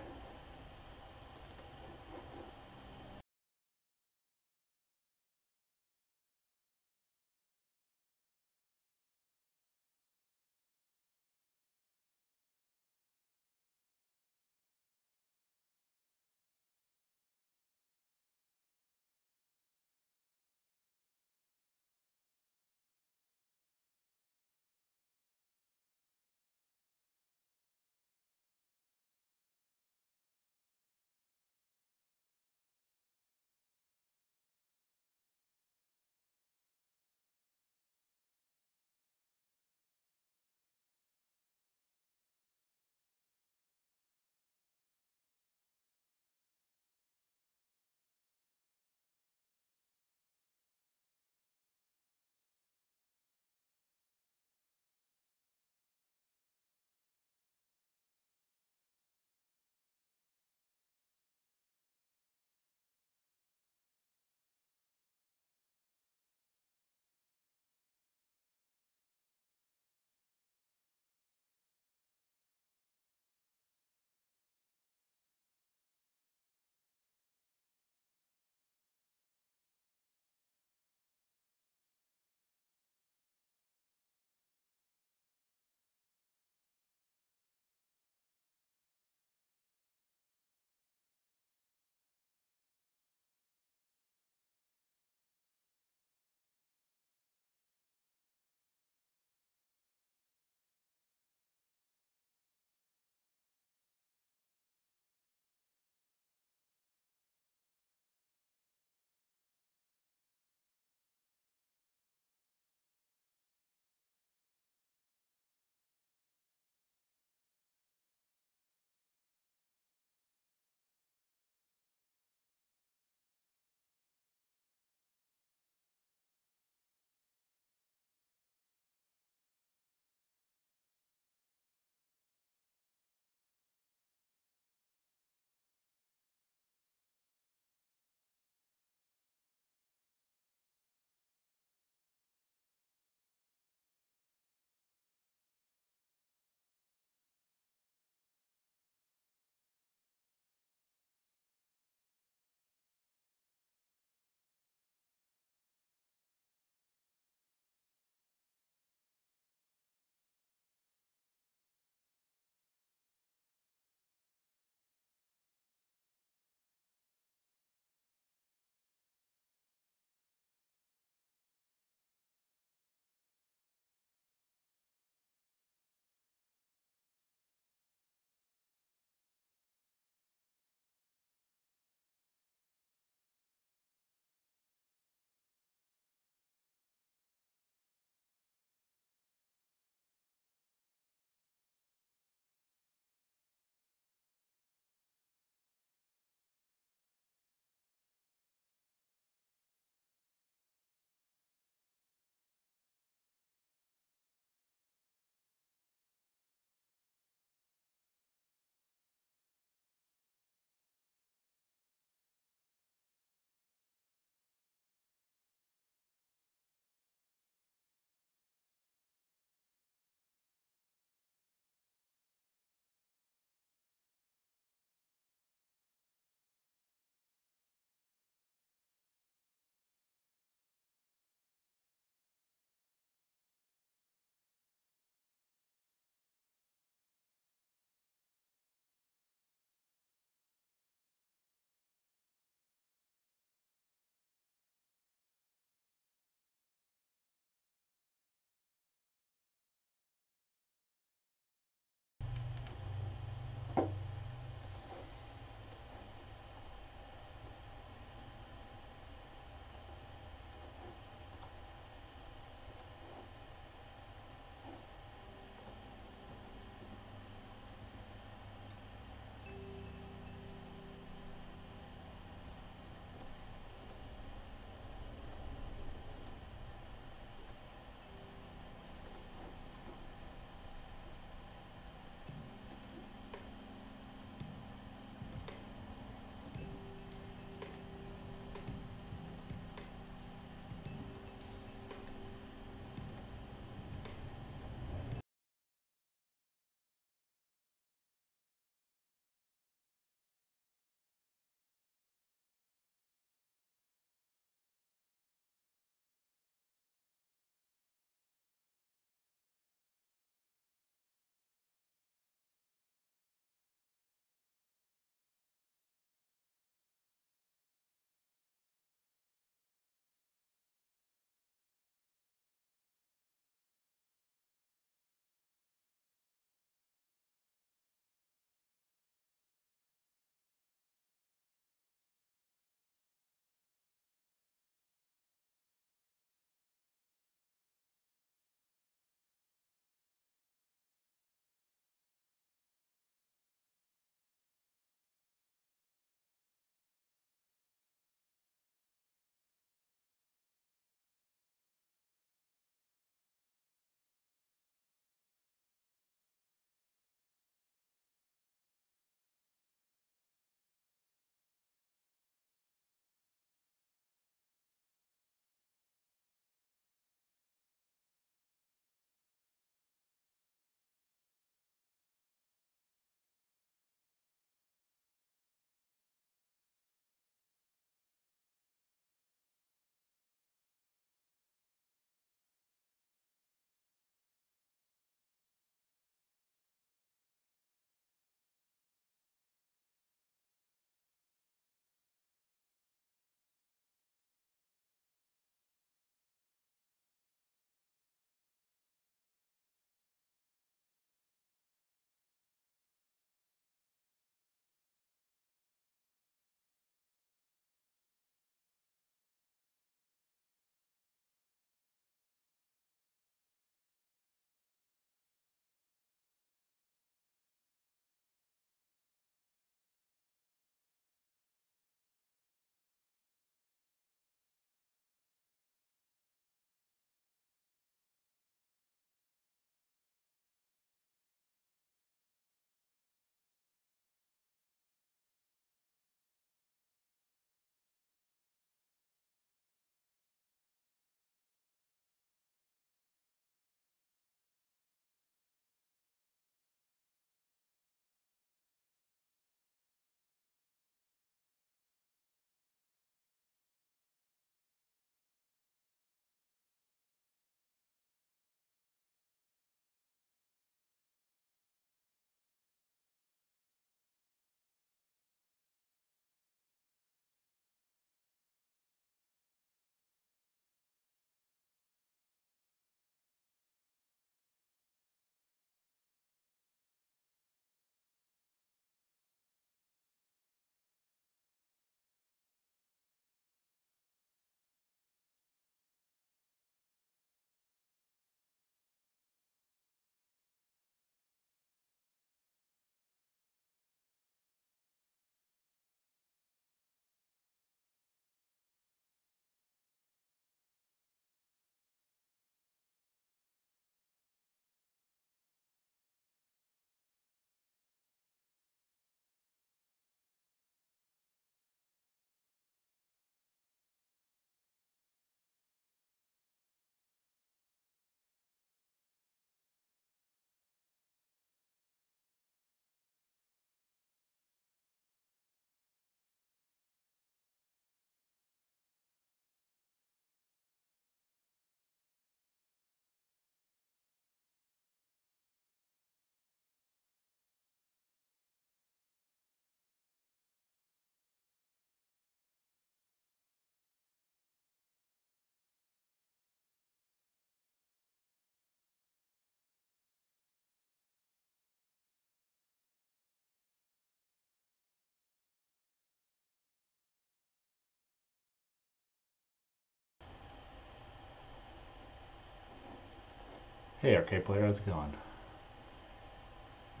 Hey arcade player, how's it going?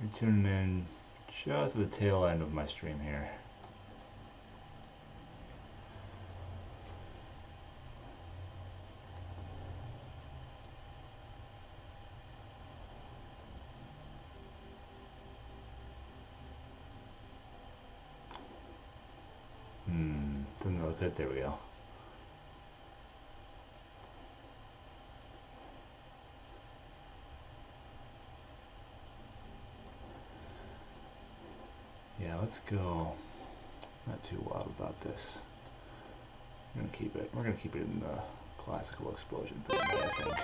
You're tuning in just at the tail end of my stream here. Doesn't look good. There we go. Yeah, let's go. Not too wild about this. We're gonna keep it. We're gonna keep it in the classical explosion for the night, I think.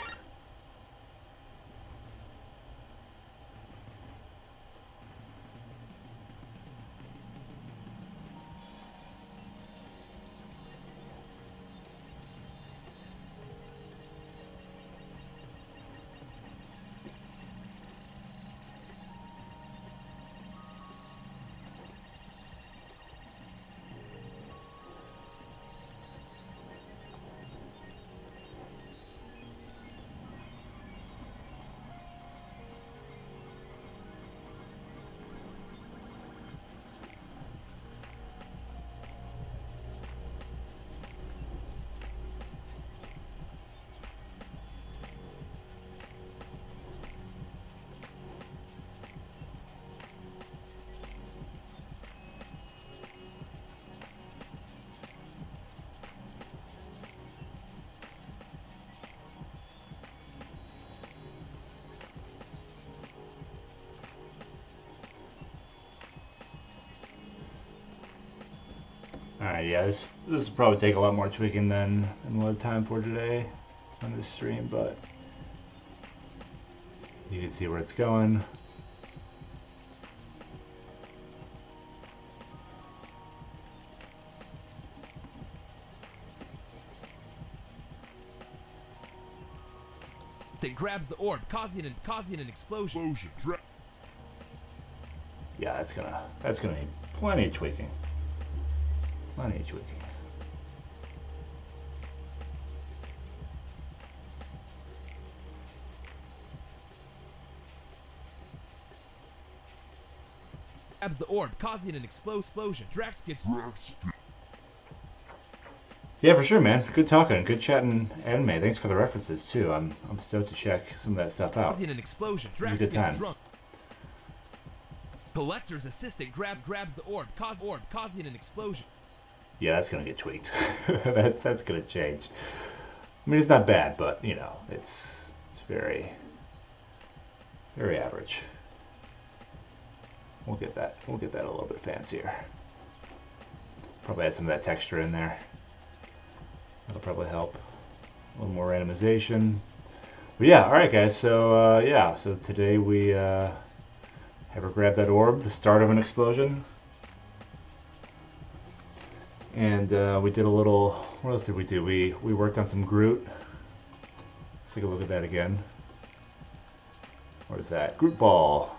Alright, yeah, this will probably take a lot more tweaking than we'll have time for today on this stream, but you can see where it's going. It grabs the orb, causing an explosion. Yeah, that's gonna need plenty of tweaking. Plenty of tweaking. Grabs the orb, causing an explosion. Drax gets. Yeah, for sure, man. Good talking, good chatting anime. Thanks for the references too. I'm stoked to check some of that stuff out. Causing an explosion. Drax Good gets time. drunk. Collector's assistant grabs the orb, causing an explosion. Yeah, that's gonna get tweaked. that's gonna change. I mean, it's not bad, but you know, it's very average. We'll get that a little bit fancier. Probably add some of that texture in there. That'll probably help. A little more randomization. But yeah, all right, guys. So yeah, so today we have her grab that orb, the start of an explosion. And we did a little, what else did we do? We worked on some Groot. Let's take a look at that again. What is that? Groot ball.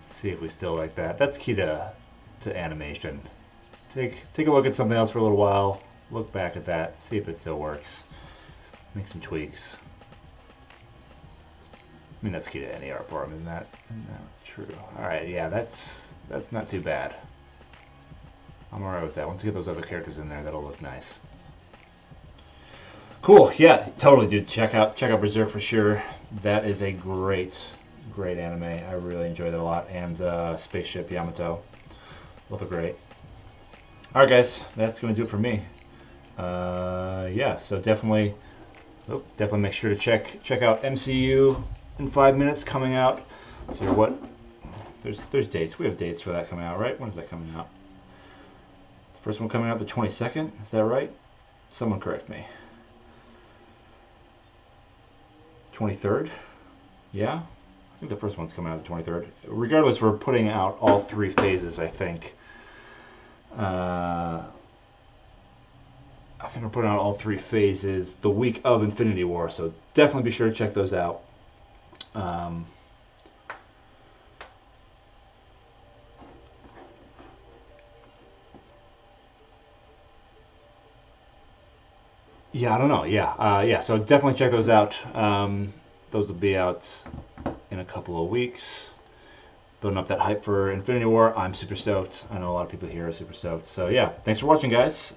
Let's see if we still like that. That's key to animation. Take a look at something else for a little while. Look back at that. See if it still works. Make some tweaks. I mean, that's key to any art form, isn't that true? All right, yeah, that's not too bad. I'm alright with that. Once we get those other characters in there, that'll look nice. Cool, yeah, totally, dude. Check out Berserk for sure. That is a great anime. I really enjoyed it a lot. And Spaceship Yamato, both are great. All right, guys, that's gonna do it for me. Yeah, so definitely make sure to check out MCU in 5 minutes coming out. So what? There's dates. We have dates for that coming out, right? When is that coming out? The first one coming out the 22nd. Is that right? Someone correct me. 23rd? Yeah? I think the first one's coming out the 23rd. Regardless, we're putting out all 3 phases, I think. I think we're putting out all 3 phases the week of Infinity War, so definitely be sure to check those out. Yeah, I don't know. Yeah, so definitely check those out. Those will be out in a couple of weeks. Building up that hype for Infinity War. I'm super stoked. I know a lot of people here are super stoked. So yeah, thanks for watching, guys.